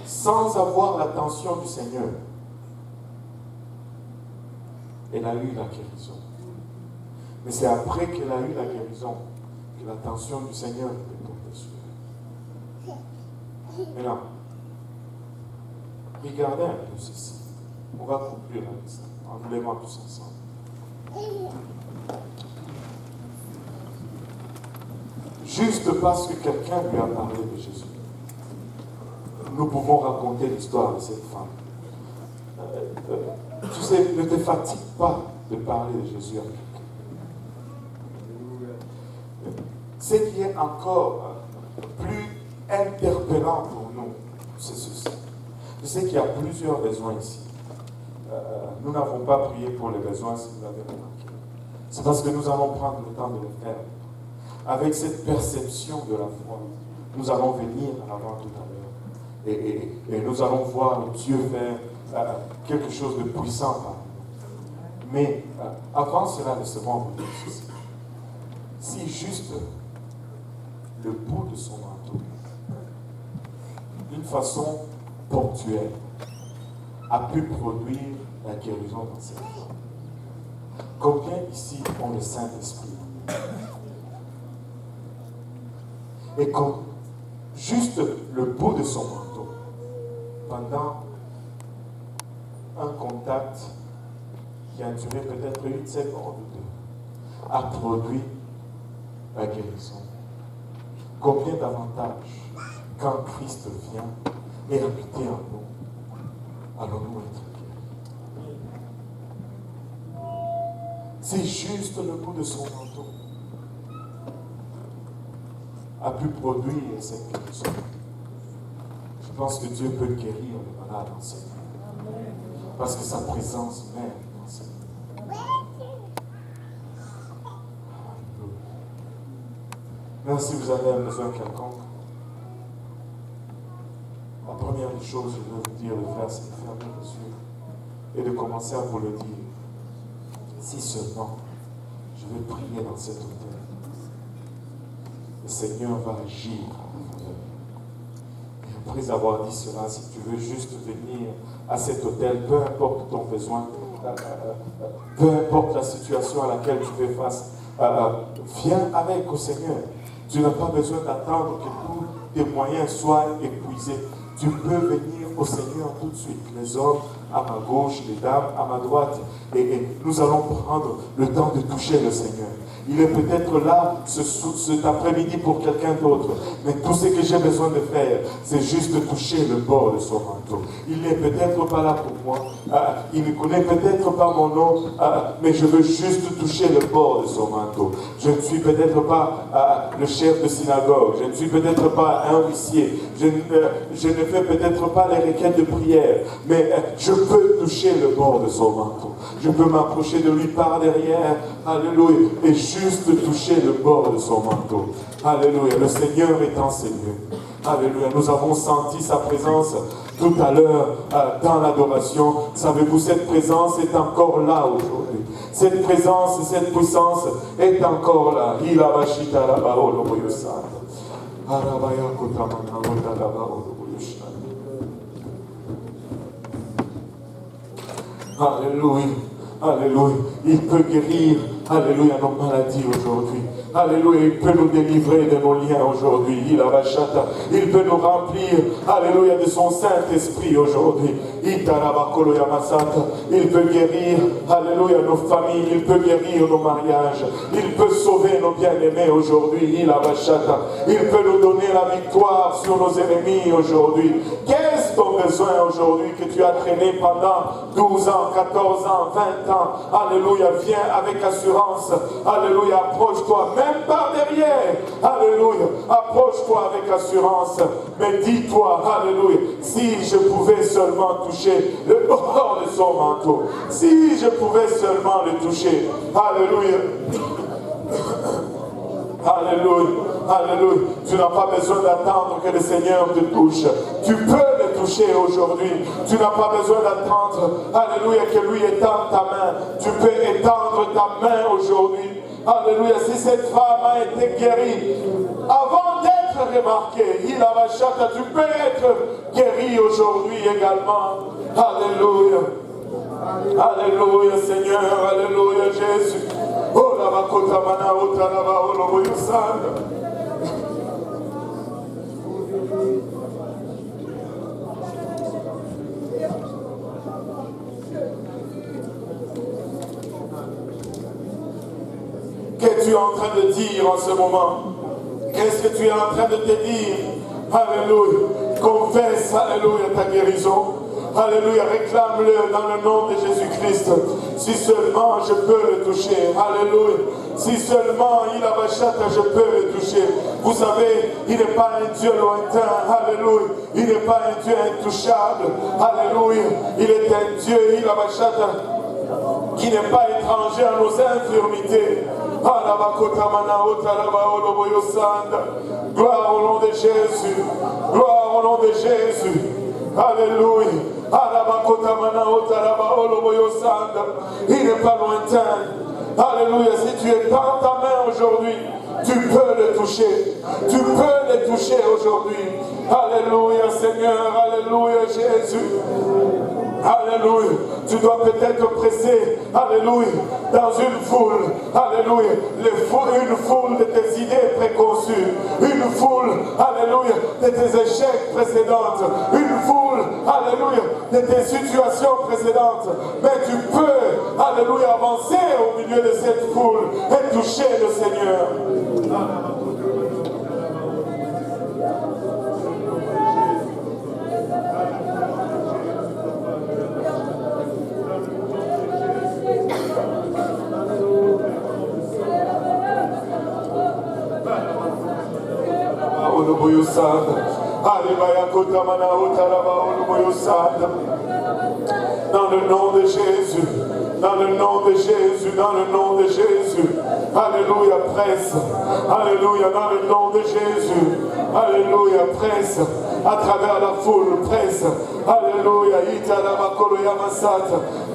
Sans avoir l'attention du Seigneur, elle a eu la guérison. Mais c'est après qu'elle a eu la guérison que l'attention du Seigneur est tombée sur elle. Maintenant, regardez un peu ceci. On va conclure avec ça, en nous levant tous ensemble. Juste parce que quelqu'un lui a parlé de Jésus, nous pouvons raconter l'histoire de cette femme. Tu sais, ne te fatigue pas de parler de Jésus à quelqu'un. Ce qui est encore plus interpellant pour nous, c'est ceci. Je sais qu'il y a plusieurs besoins ici. Nous n'avons pas prié pour les besoins, si vous l'avez remarqué. C'est parce que nous allons prendre le temps de le faire. Avec cette perception de la foi, nous allons venir avant tout à l'heure. Et nous allons voir Dieu faire quelque chose de puissant par nous. Mais avant cela, laissez-moi vous dire ceci. Si juste le bout de son manteau, d'une façon ponctuelle, a pu produire la guérison dans cette femme. Combien ici ont le Saint-Esprit? Et comme juste le bout de son manteau, pendant un contact qui a duré peut-être une seconde ou deux, a produit la guérison. Combien davantage, quand Christ vient et habiter en nous, allons-nous être guéris? C'est juste le bout de son manteau a pu produire cette guérison. Je pense que Dieu peut guérir le malade en ce moment. Parce que sa présence même dans ce monde. Même si vous avez un besoin quelconque, la première des choses que je veux vous dire de faire, c'est de fermer les yeux et de commencer à vous le dire. Si seulement je vais prier dans cet hôtel, le Seigneur va agir à ma faveur. Et après avoir dit cela, si tu veux juste venir à cet hôtel, peu importe ton besoin, peu importe la situation à laquelle tu fais face, viens avec au Seigneur. Tu n'as pas besoin d'attendre que tous tes moyens soient épuisés. Tu peux venir au Seigneur tout de suite. Les hommes à ma gauche, les dames à ma droite. Et nous allons prendre le temps de toucher le Seigneur. Il est peut-être là cet après-midi pour quelqu'un d'autre. Mais tout ce que j'ai besoin de faire, c'est juste de toucher le bord de son manteau. Il n'est peut-être pas là pour moi. Il ne connaît peut-être pas mon nom. Mais je veux juste toucher le bord de son manteau. Je ne suis peut-être pas le chef de synagogue. Je ne suis peut-être pas un huissier. Je ne fais peut-être pas les requêtes de prière. Mais je peux toucher le bord de son manteau. Je peux m'approcher de lui par derrière. Alléluia. Et juste toucher le bord de son manteau. Alléluia. Le Seigneur est en ces lieux. Alléluia. Nous avons senti sa présence tout à l'heure dans l'adoration. Savez-vous, cette présence est encore là aujourd'hui. Cette présence, cette puissance est encore là. Il a bachita la baolo boyosana. Arabaya kotamana ota la baolo boyosana. Alléluia. Alléluia. Il peut guérir, alléluia, nos maladies aujourd'hui. Alléluia, il peut nous délivrer de nos liens aujourd'hui. Il peut nous remplir, alléluia, de son Saint-Esprit aujourd'hui. Il peut guérir, alléluia, nos familles. Il peut guérir nos mariages. Il peut sauver nos bien-aimés aujourd'hui. Il peut nous donner la victoire sur nos ennemis aujourd'hui. Qu'est-ce ton besoin aujourd'hui que tu as traîné pendant 12 ans, 14 ans, 20 ans? Alléluia, viens avec assurance. Alléluia, approche-toi, même par derrière. Alléluia, approche-toi avec assurance. Mais dis-toi, alléluia, si je pouvais seulement toucher le bord de son manteau. Si je pouvais seulement le toucher. Alléluia. Alléluia, alléluia. Tu n'as pas besoin d'attendre que le Seigneur te touche. Tu peux le toucher toucher aujourd'hui. Tu n'as pas besoin d'attendre, alléluia, que lui étende ta main. Tu peux étendre ta main aujourd'hui. Alléluia, si cette femme a été guérie avant d'être remarquée, tu peux être guéri aujourd'hui également. Alléluia. Alléluia Seigneur, alléluia Jésus. Oh la bakota mana otaraba olobo yusanda. Qu'est-ce que tu es en train de dire en ce moment? Qu'est-ce que tu es en train de te dire? Alléluia. Confesse, alléluia, ta guérison. Alléluia, réclame-le dans le nom de Jésus-Christ. Si seulement je peux le toucher. Alléluia. Si seulement il a bachata, je peux le toucher. Vous savez, il n'est pas un Dieu lointain. Alléluia. Il n'est pas un Dieu intouchable. Alléluia. Il est un Dieu, il a bachata, qui n'est pas étranger à nos infirmités. Gloire au nom de Jésus. Gloire au nom de Jésus. Alléluia. Il n'est pas lointain. Alléluia. Si tu es dans ta main aujourd'hui, tu peux le toucher. Tu peux le toucher aujourd'hui. Alléluia Seigneur. Alléluia Jésus. Alléluia. Tu dois peut-être presser, alléluia, dans une foule, alléluia, une foule de tes idées préconçues, une foule, alléluia, de tes échecs précédents, une foule, alléluia, de tes situations précédentes. Mais tu peux, alléluia, avancer au milieu de cette foule et toucher le Seigneur. Dans le nom de Jésus, dans le nom de Jésus, dans le nom de Jésus, alléluia, presse, alléluia, dans le nom de Jésus, alléluia, presse, à travers la foule, presse, alléluia,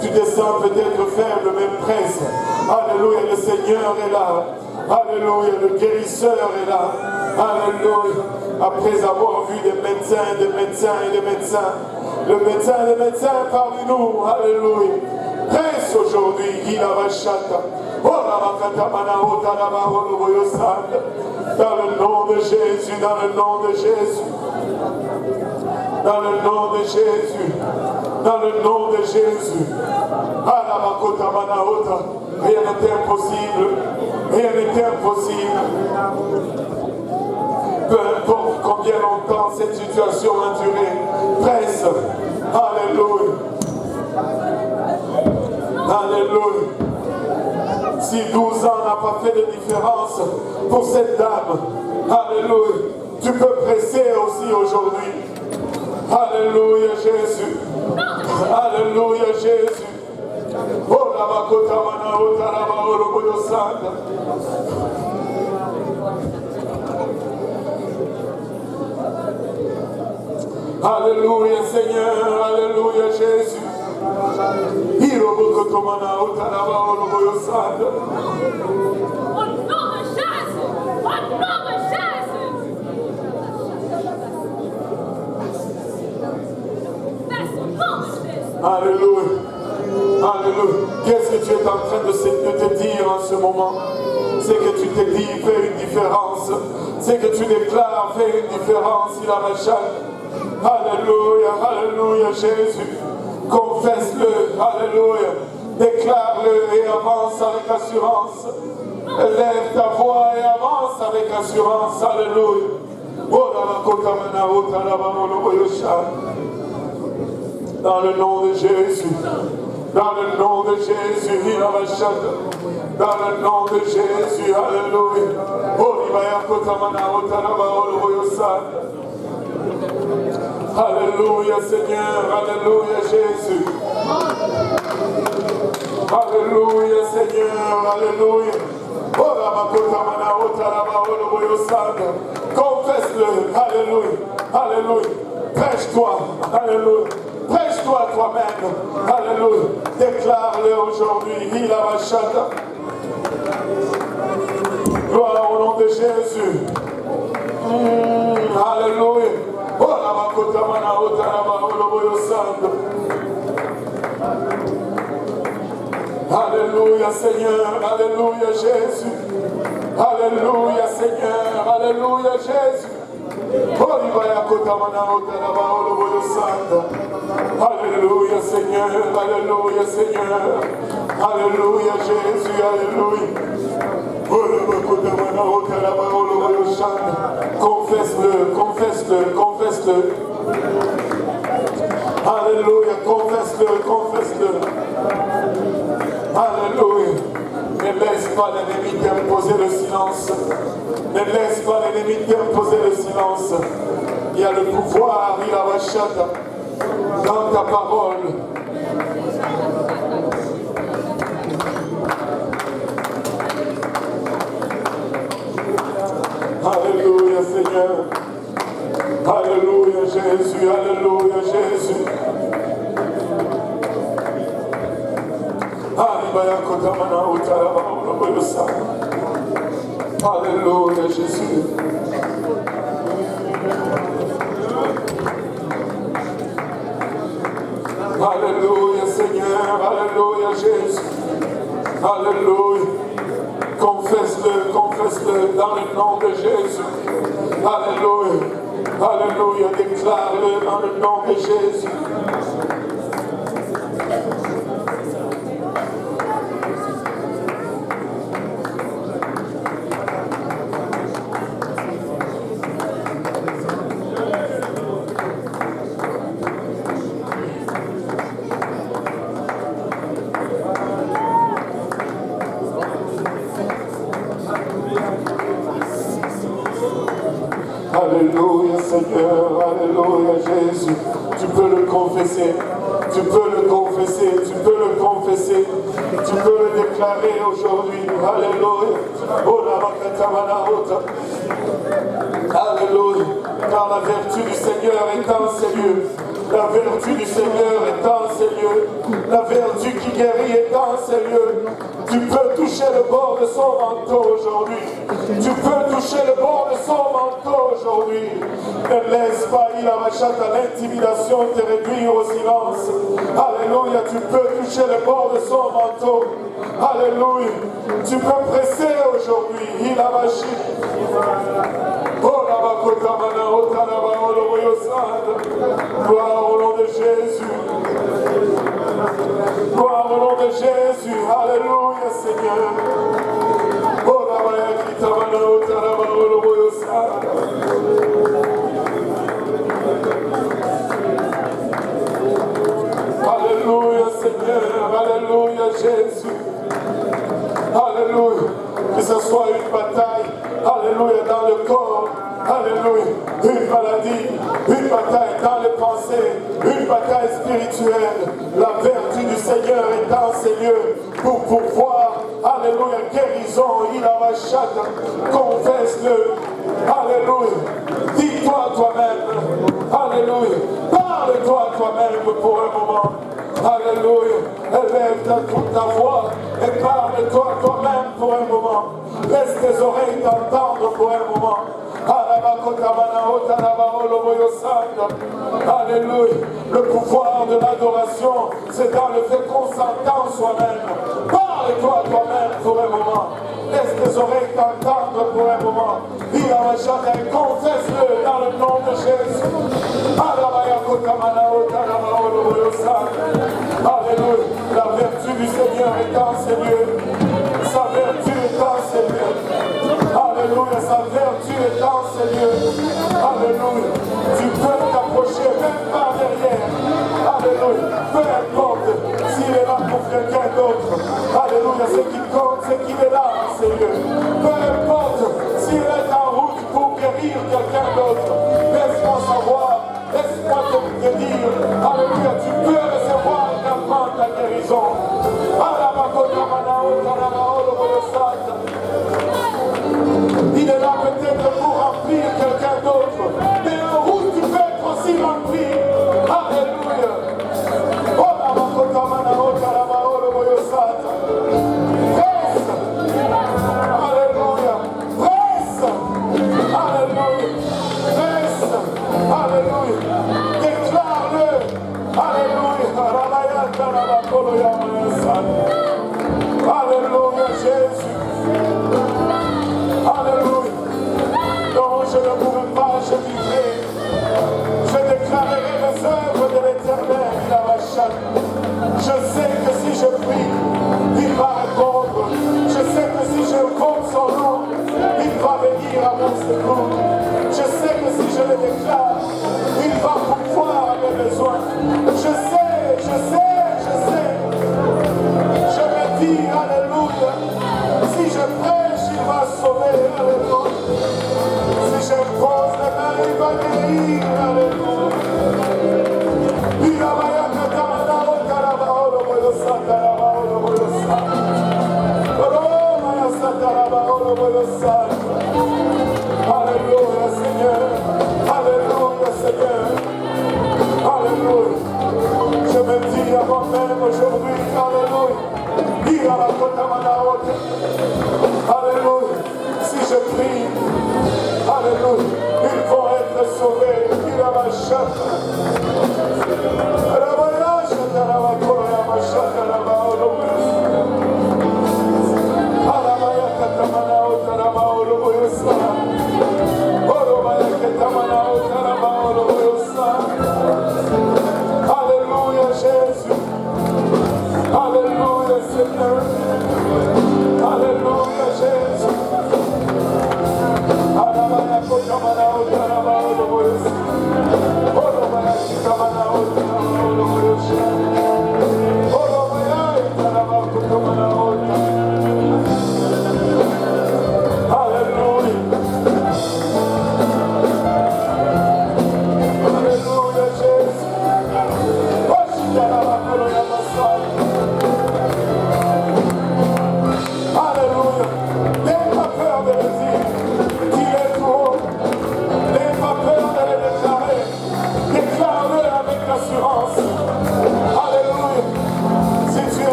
tu te sens peut-être faible, mais presse, alléluia, le Seigneur est là, alléluia, le guérisseur est là, alléluia. Après avoir vu des médecins, des médecins et des médecins, le médecin et les médecins parmi nous, alléluia. Presse aujourd'hui, dans le nom de Jésus, dans le nom de Jésus, dans le nom de Jésus, dans le nom de Jésus. Rien n'est impossible, rien n'est impossible. Peu importe combien longtemps cette situation a duré, presse. Alléluia. Alléluia. Si 12 ans n'a pas fait de différence pour cette dame, alléluia, tu peux presser aussi aujourd'hui. Alléluia Jésus. Alléluia Jésus. Oh la bakota mana otaraba oroboyo sanda. Alléluia Seigneur, alléluia Jésus. Au nom de Jésus, au nom de Jésus. Alléluia, alléluia. Qu'est-ce que tu es en train de te dire en ce moment? C'est que tu te dis, fais une différence. C'est que tu déclares, fais une différence. Il a la chaîne. Alléluia, alléluia Jésus. Confesse-le, alléluia. Déclare-le et avance avec assurance. Lève ta voix et avance avec assurance, alléluia. Dans le nom de Jésus, dans le nom de Jésus, dans le nom de Jésus, alléluia. Alléluia Seigneur, alléluia Jésus. Alléluia Seigneur, alléluia. Confesse-le, alléluia, alléluia. Prêche-toi. Alléluia. Prêche-toi toi-même. Alléluia. Déclare-le aujourd'hui. Il a rachat. Gloire au nom de Jésus. Alléluia. Oh la makota mana otaraba oloboyo sando. Alléluia Seigneur. Alléluia Jésus. Alléluia Seigneur. Alléluia Jésus. Alléluia Seigneur, Alléluia Seigneur, Alléluia Jésus, Alléluia. Confesse-le, confesse-le, confesse-le. Alléluia, confesse-le, confesse-le. Alléluia. Ne laisse pas l'ennemi t'imposer le silence. Ne laisse pas l'ennemi t'imposer le silence. Il y a le pouvoir, il a rachat dans ta parole. Alléluia Seigneur. Alléluia Jésus. Alléluia Jésus. Alléluia Jésus. Alléluia Seigneur, Alléluia Jésus. Alléluia. Confesse-le, confesse-le dans le nom de Jésus. Alléluia. Alléluia. Déclare-le dans le nom de Jésus. Alléluia Seigneur, Alléluia Jésus. Tu peux le confesser, tu peux le confesser, tu peux le confesser, tu peux le déclarer aujourd'hui. Alléluia. Alléluia. Car la vertu du Seigneur est dans ces lieux. La vertu du Seigneur est dans ces lieux. La vertu qui guérit est dans ces lieux. Tu peux toucher le bord de son manteau aujourd'hui. Tu peux toucher le bord de son manteau aujourd'hui. Ne laisse pas, il a rachat à l'intimidation te réduire au silence. Alléluia, tu peux toucher le bord de son manteau. Alléluia, tu peux presser aujourd'hui. Il a rachat. Gloire au nom de Jésus. Gloire au nom de Jésus. Alléluia Seigneur. Alléluia Seigneur. Alléluia Jésus. Alléluia. Que ce soit une bataille. Alléluia dans le corps. Alléluia. Une maladie, une bataille dans les pensées, une bataille spirituelle. La vertu du Seigneur est dans ces lieux pour pouvoir, alléluia, guérison. Il a rachat. Confesse-le. Alléluia. Dis-toi toi-même. Alléluia. Parle-toi toi-même pour un moment. Alléluia. Élève ta voix et parle-toi toi-même pour un moment. Laisse tes oreilles t'entendre pour un moment. Alléluia. Le pouvoir de l'adoration, c'est dans le fait qu'on s'entend soi-même. Parle-toi toi-même pour un moment. Laisse tes oreilles t'entendre pour un moment. Il a rachat et confesse-le dans le nom de Jésus. Alléluia. La vertu du Seigneur est dans ces lieux. Sa vertu est dans ces lieux. Alléluia. Sa vertu est dans ces lieux. Alléluia. Tu peux t'approcher même par derrière. Alléluia. Peu importe s'il est là pour quelqu'un d'autre. Alléluia. Ce qui compte, c'est qu'il est là dans ces lieux. Peu importe s'il est en route pour guérir quelqu'un d'autre. Laisse-moi savoir. Laisse-moi te dire. Alléluia. Tu peux recevoir également ta guérison. Il est là peut-être pour remplir quelqu'un d'autre. Mais en route, tu peux être aussi rempli. ne mourrai pas, je vivrai. Je déclarerai les œuvres de l'Éternel, il a ma chatte. Je sais que si je prie, il va répondre. Je sais que si je compte son nom, il va venir à mon secours. Je sais que si je le déclare, il va pourvoir à mes besoins. Je sais, je sais, je sais. Je me dis, alléluia. Si je prêche, il va sauver, alléluia. Si je pose les mains, il va guérir, alléluia. Alléluia Seigneur, alléluia Seigneur, alléluia. Je me dis à moi-même aujourd'hui, alléluia, dire à la côte à ma haute, alléluia, si je prie, alléluia, ils vont être sauvés, il a ma chatte. Alléluia Jésus, alléluia Seigneur, alléluia Jésus.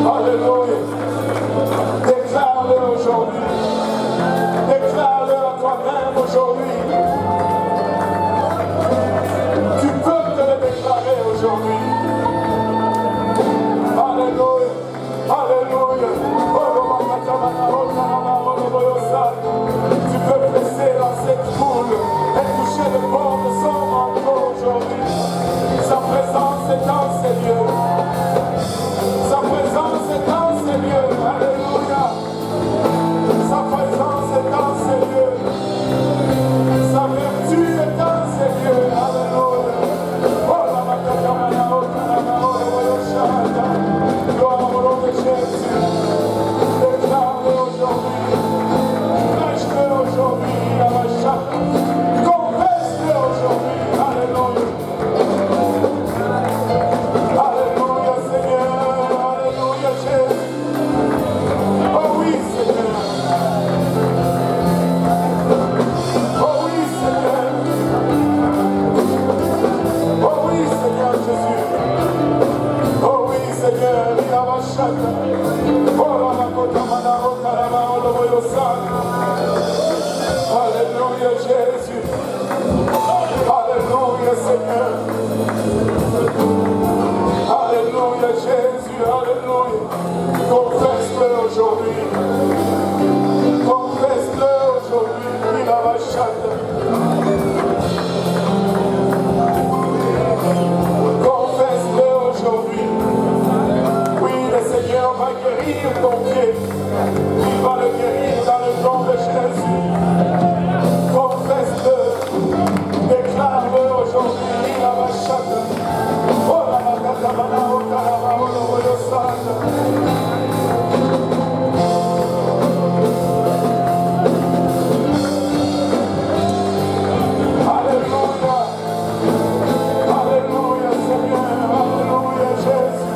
Alléluia. Déclare-le aujourd'hui. Déclare-le à toi-même aujourd'hui. Tu peux te le déclarer aujourd'hui. Alléluia. Alléluia. Tu peux presser dans cette foule et toucher le bord de son manteau aujourd'hui. Sa présence est dans ces lieux. Sa présence est dans ces lieux. Alléluia. Sa présence est dans ces lieux. Sa vertu est dans ces lieux. Alléluia. Oh la macatamana, oh la macatamana, gloire au nom de Jésus. Déclare-le aujourd'hui. Prêche-le aujourd'hui à ma chatte. Confesse-le aujourd'hui. Alléluia. Alléluia Seigneur. Alléluia Jésus. Oh oui Seigneur. Oh oui Seigneur. Oh oui Seigneur Jésus. Oh oui Seigneur. Il a ma chatte. Oh la macotamana, oh carama, oh le voyosal. Alléluia Jésus. Alléluia Seigneur. Alléluia Jésus, alléluia. Confesse-le aujourd'hui. Confesse-le aujourd'hui. Il a ma chatte. Confesse-le aujourd'hui. Oui, le Seigneur va guérir ton pied. Il va le guérir dans le nom de Jésus. Confesse-le. Déclare-le aujourd'hui. Il a ma chatte. Oh la macatamana, oh carama, oh le voyosal. Alléluia. Alléluia Seigneur. Alléluia Jésus.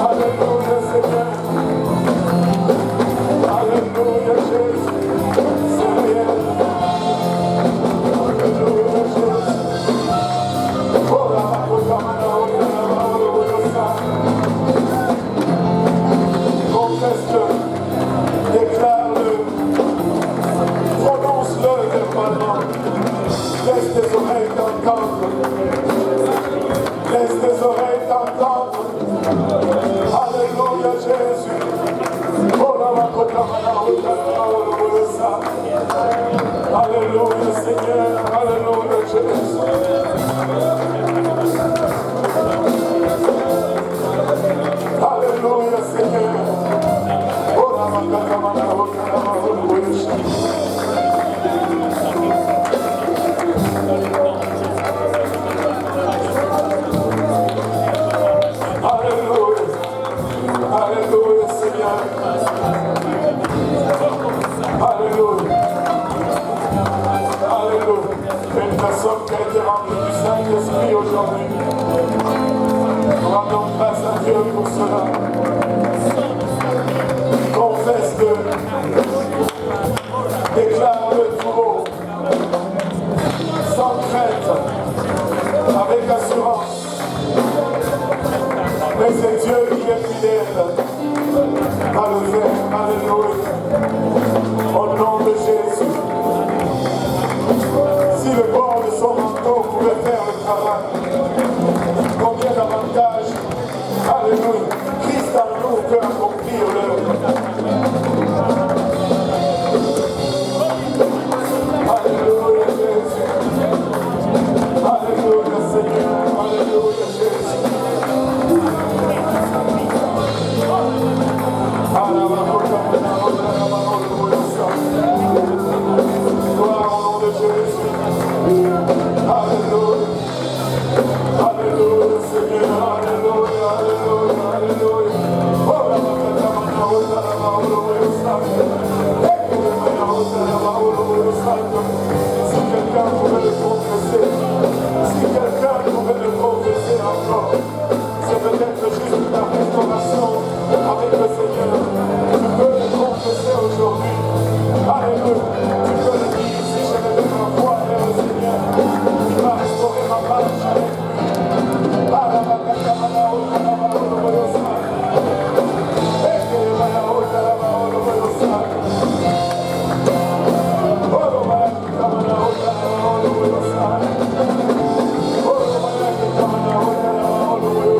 Alléluia, Seigneur. Alléluia, Jésus. C'est réel. Alléluia, Jésus. Oh, la makotamana, oh, la confesse-le, déclare-le, prononce-le verbalement. Laisse tes oreilles t'entendre. Laisse tes oreilles t'entendre. Alléluia, Jésus. Oh, la makotamana, oh, la alléluia, Seigneur. Alléluia, Jésus. Alléluia, Seigneur. Oh, la makotamana, oh, Alléluia. Alléluia, Seigneur. Alléluia. Alléluia. Une personne qui a été remplie du Saint-Esprit aujourd'hui. Rendons grâce à Dieu pour cela. Confesse-le. Déclare-le tout haut. Sans crainte. Avec assurance. Mais c'est Dieu qui est fidèle à le faire. Alléluia. Au nom de Jésus. Si le bord de son manteau pouvait faire le travail, combien d'avantages, alléluia, Christ en nous peut accomplir l'œuvre. Alléluia, Jésus. Alléluia, Seigneur. Alléluia, Jésus. Gloire au nom de Jésus. Alléluia. Alléluia, Seigneur. Alléluia, alléluia, alléluia. Oh, la makamana, oh, la si quelqu'un pouvait le confesser, si quelqu'un pouvait le confesser encore, c'est peut-être juste la restauration avec le Seigneur.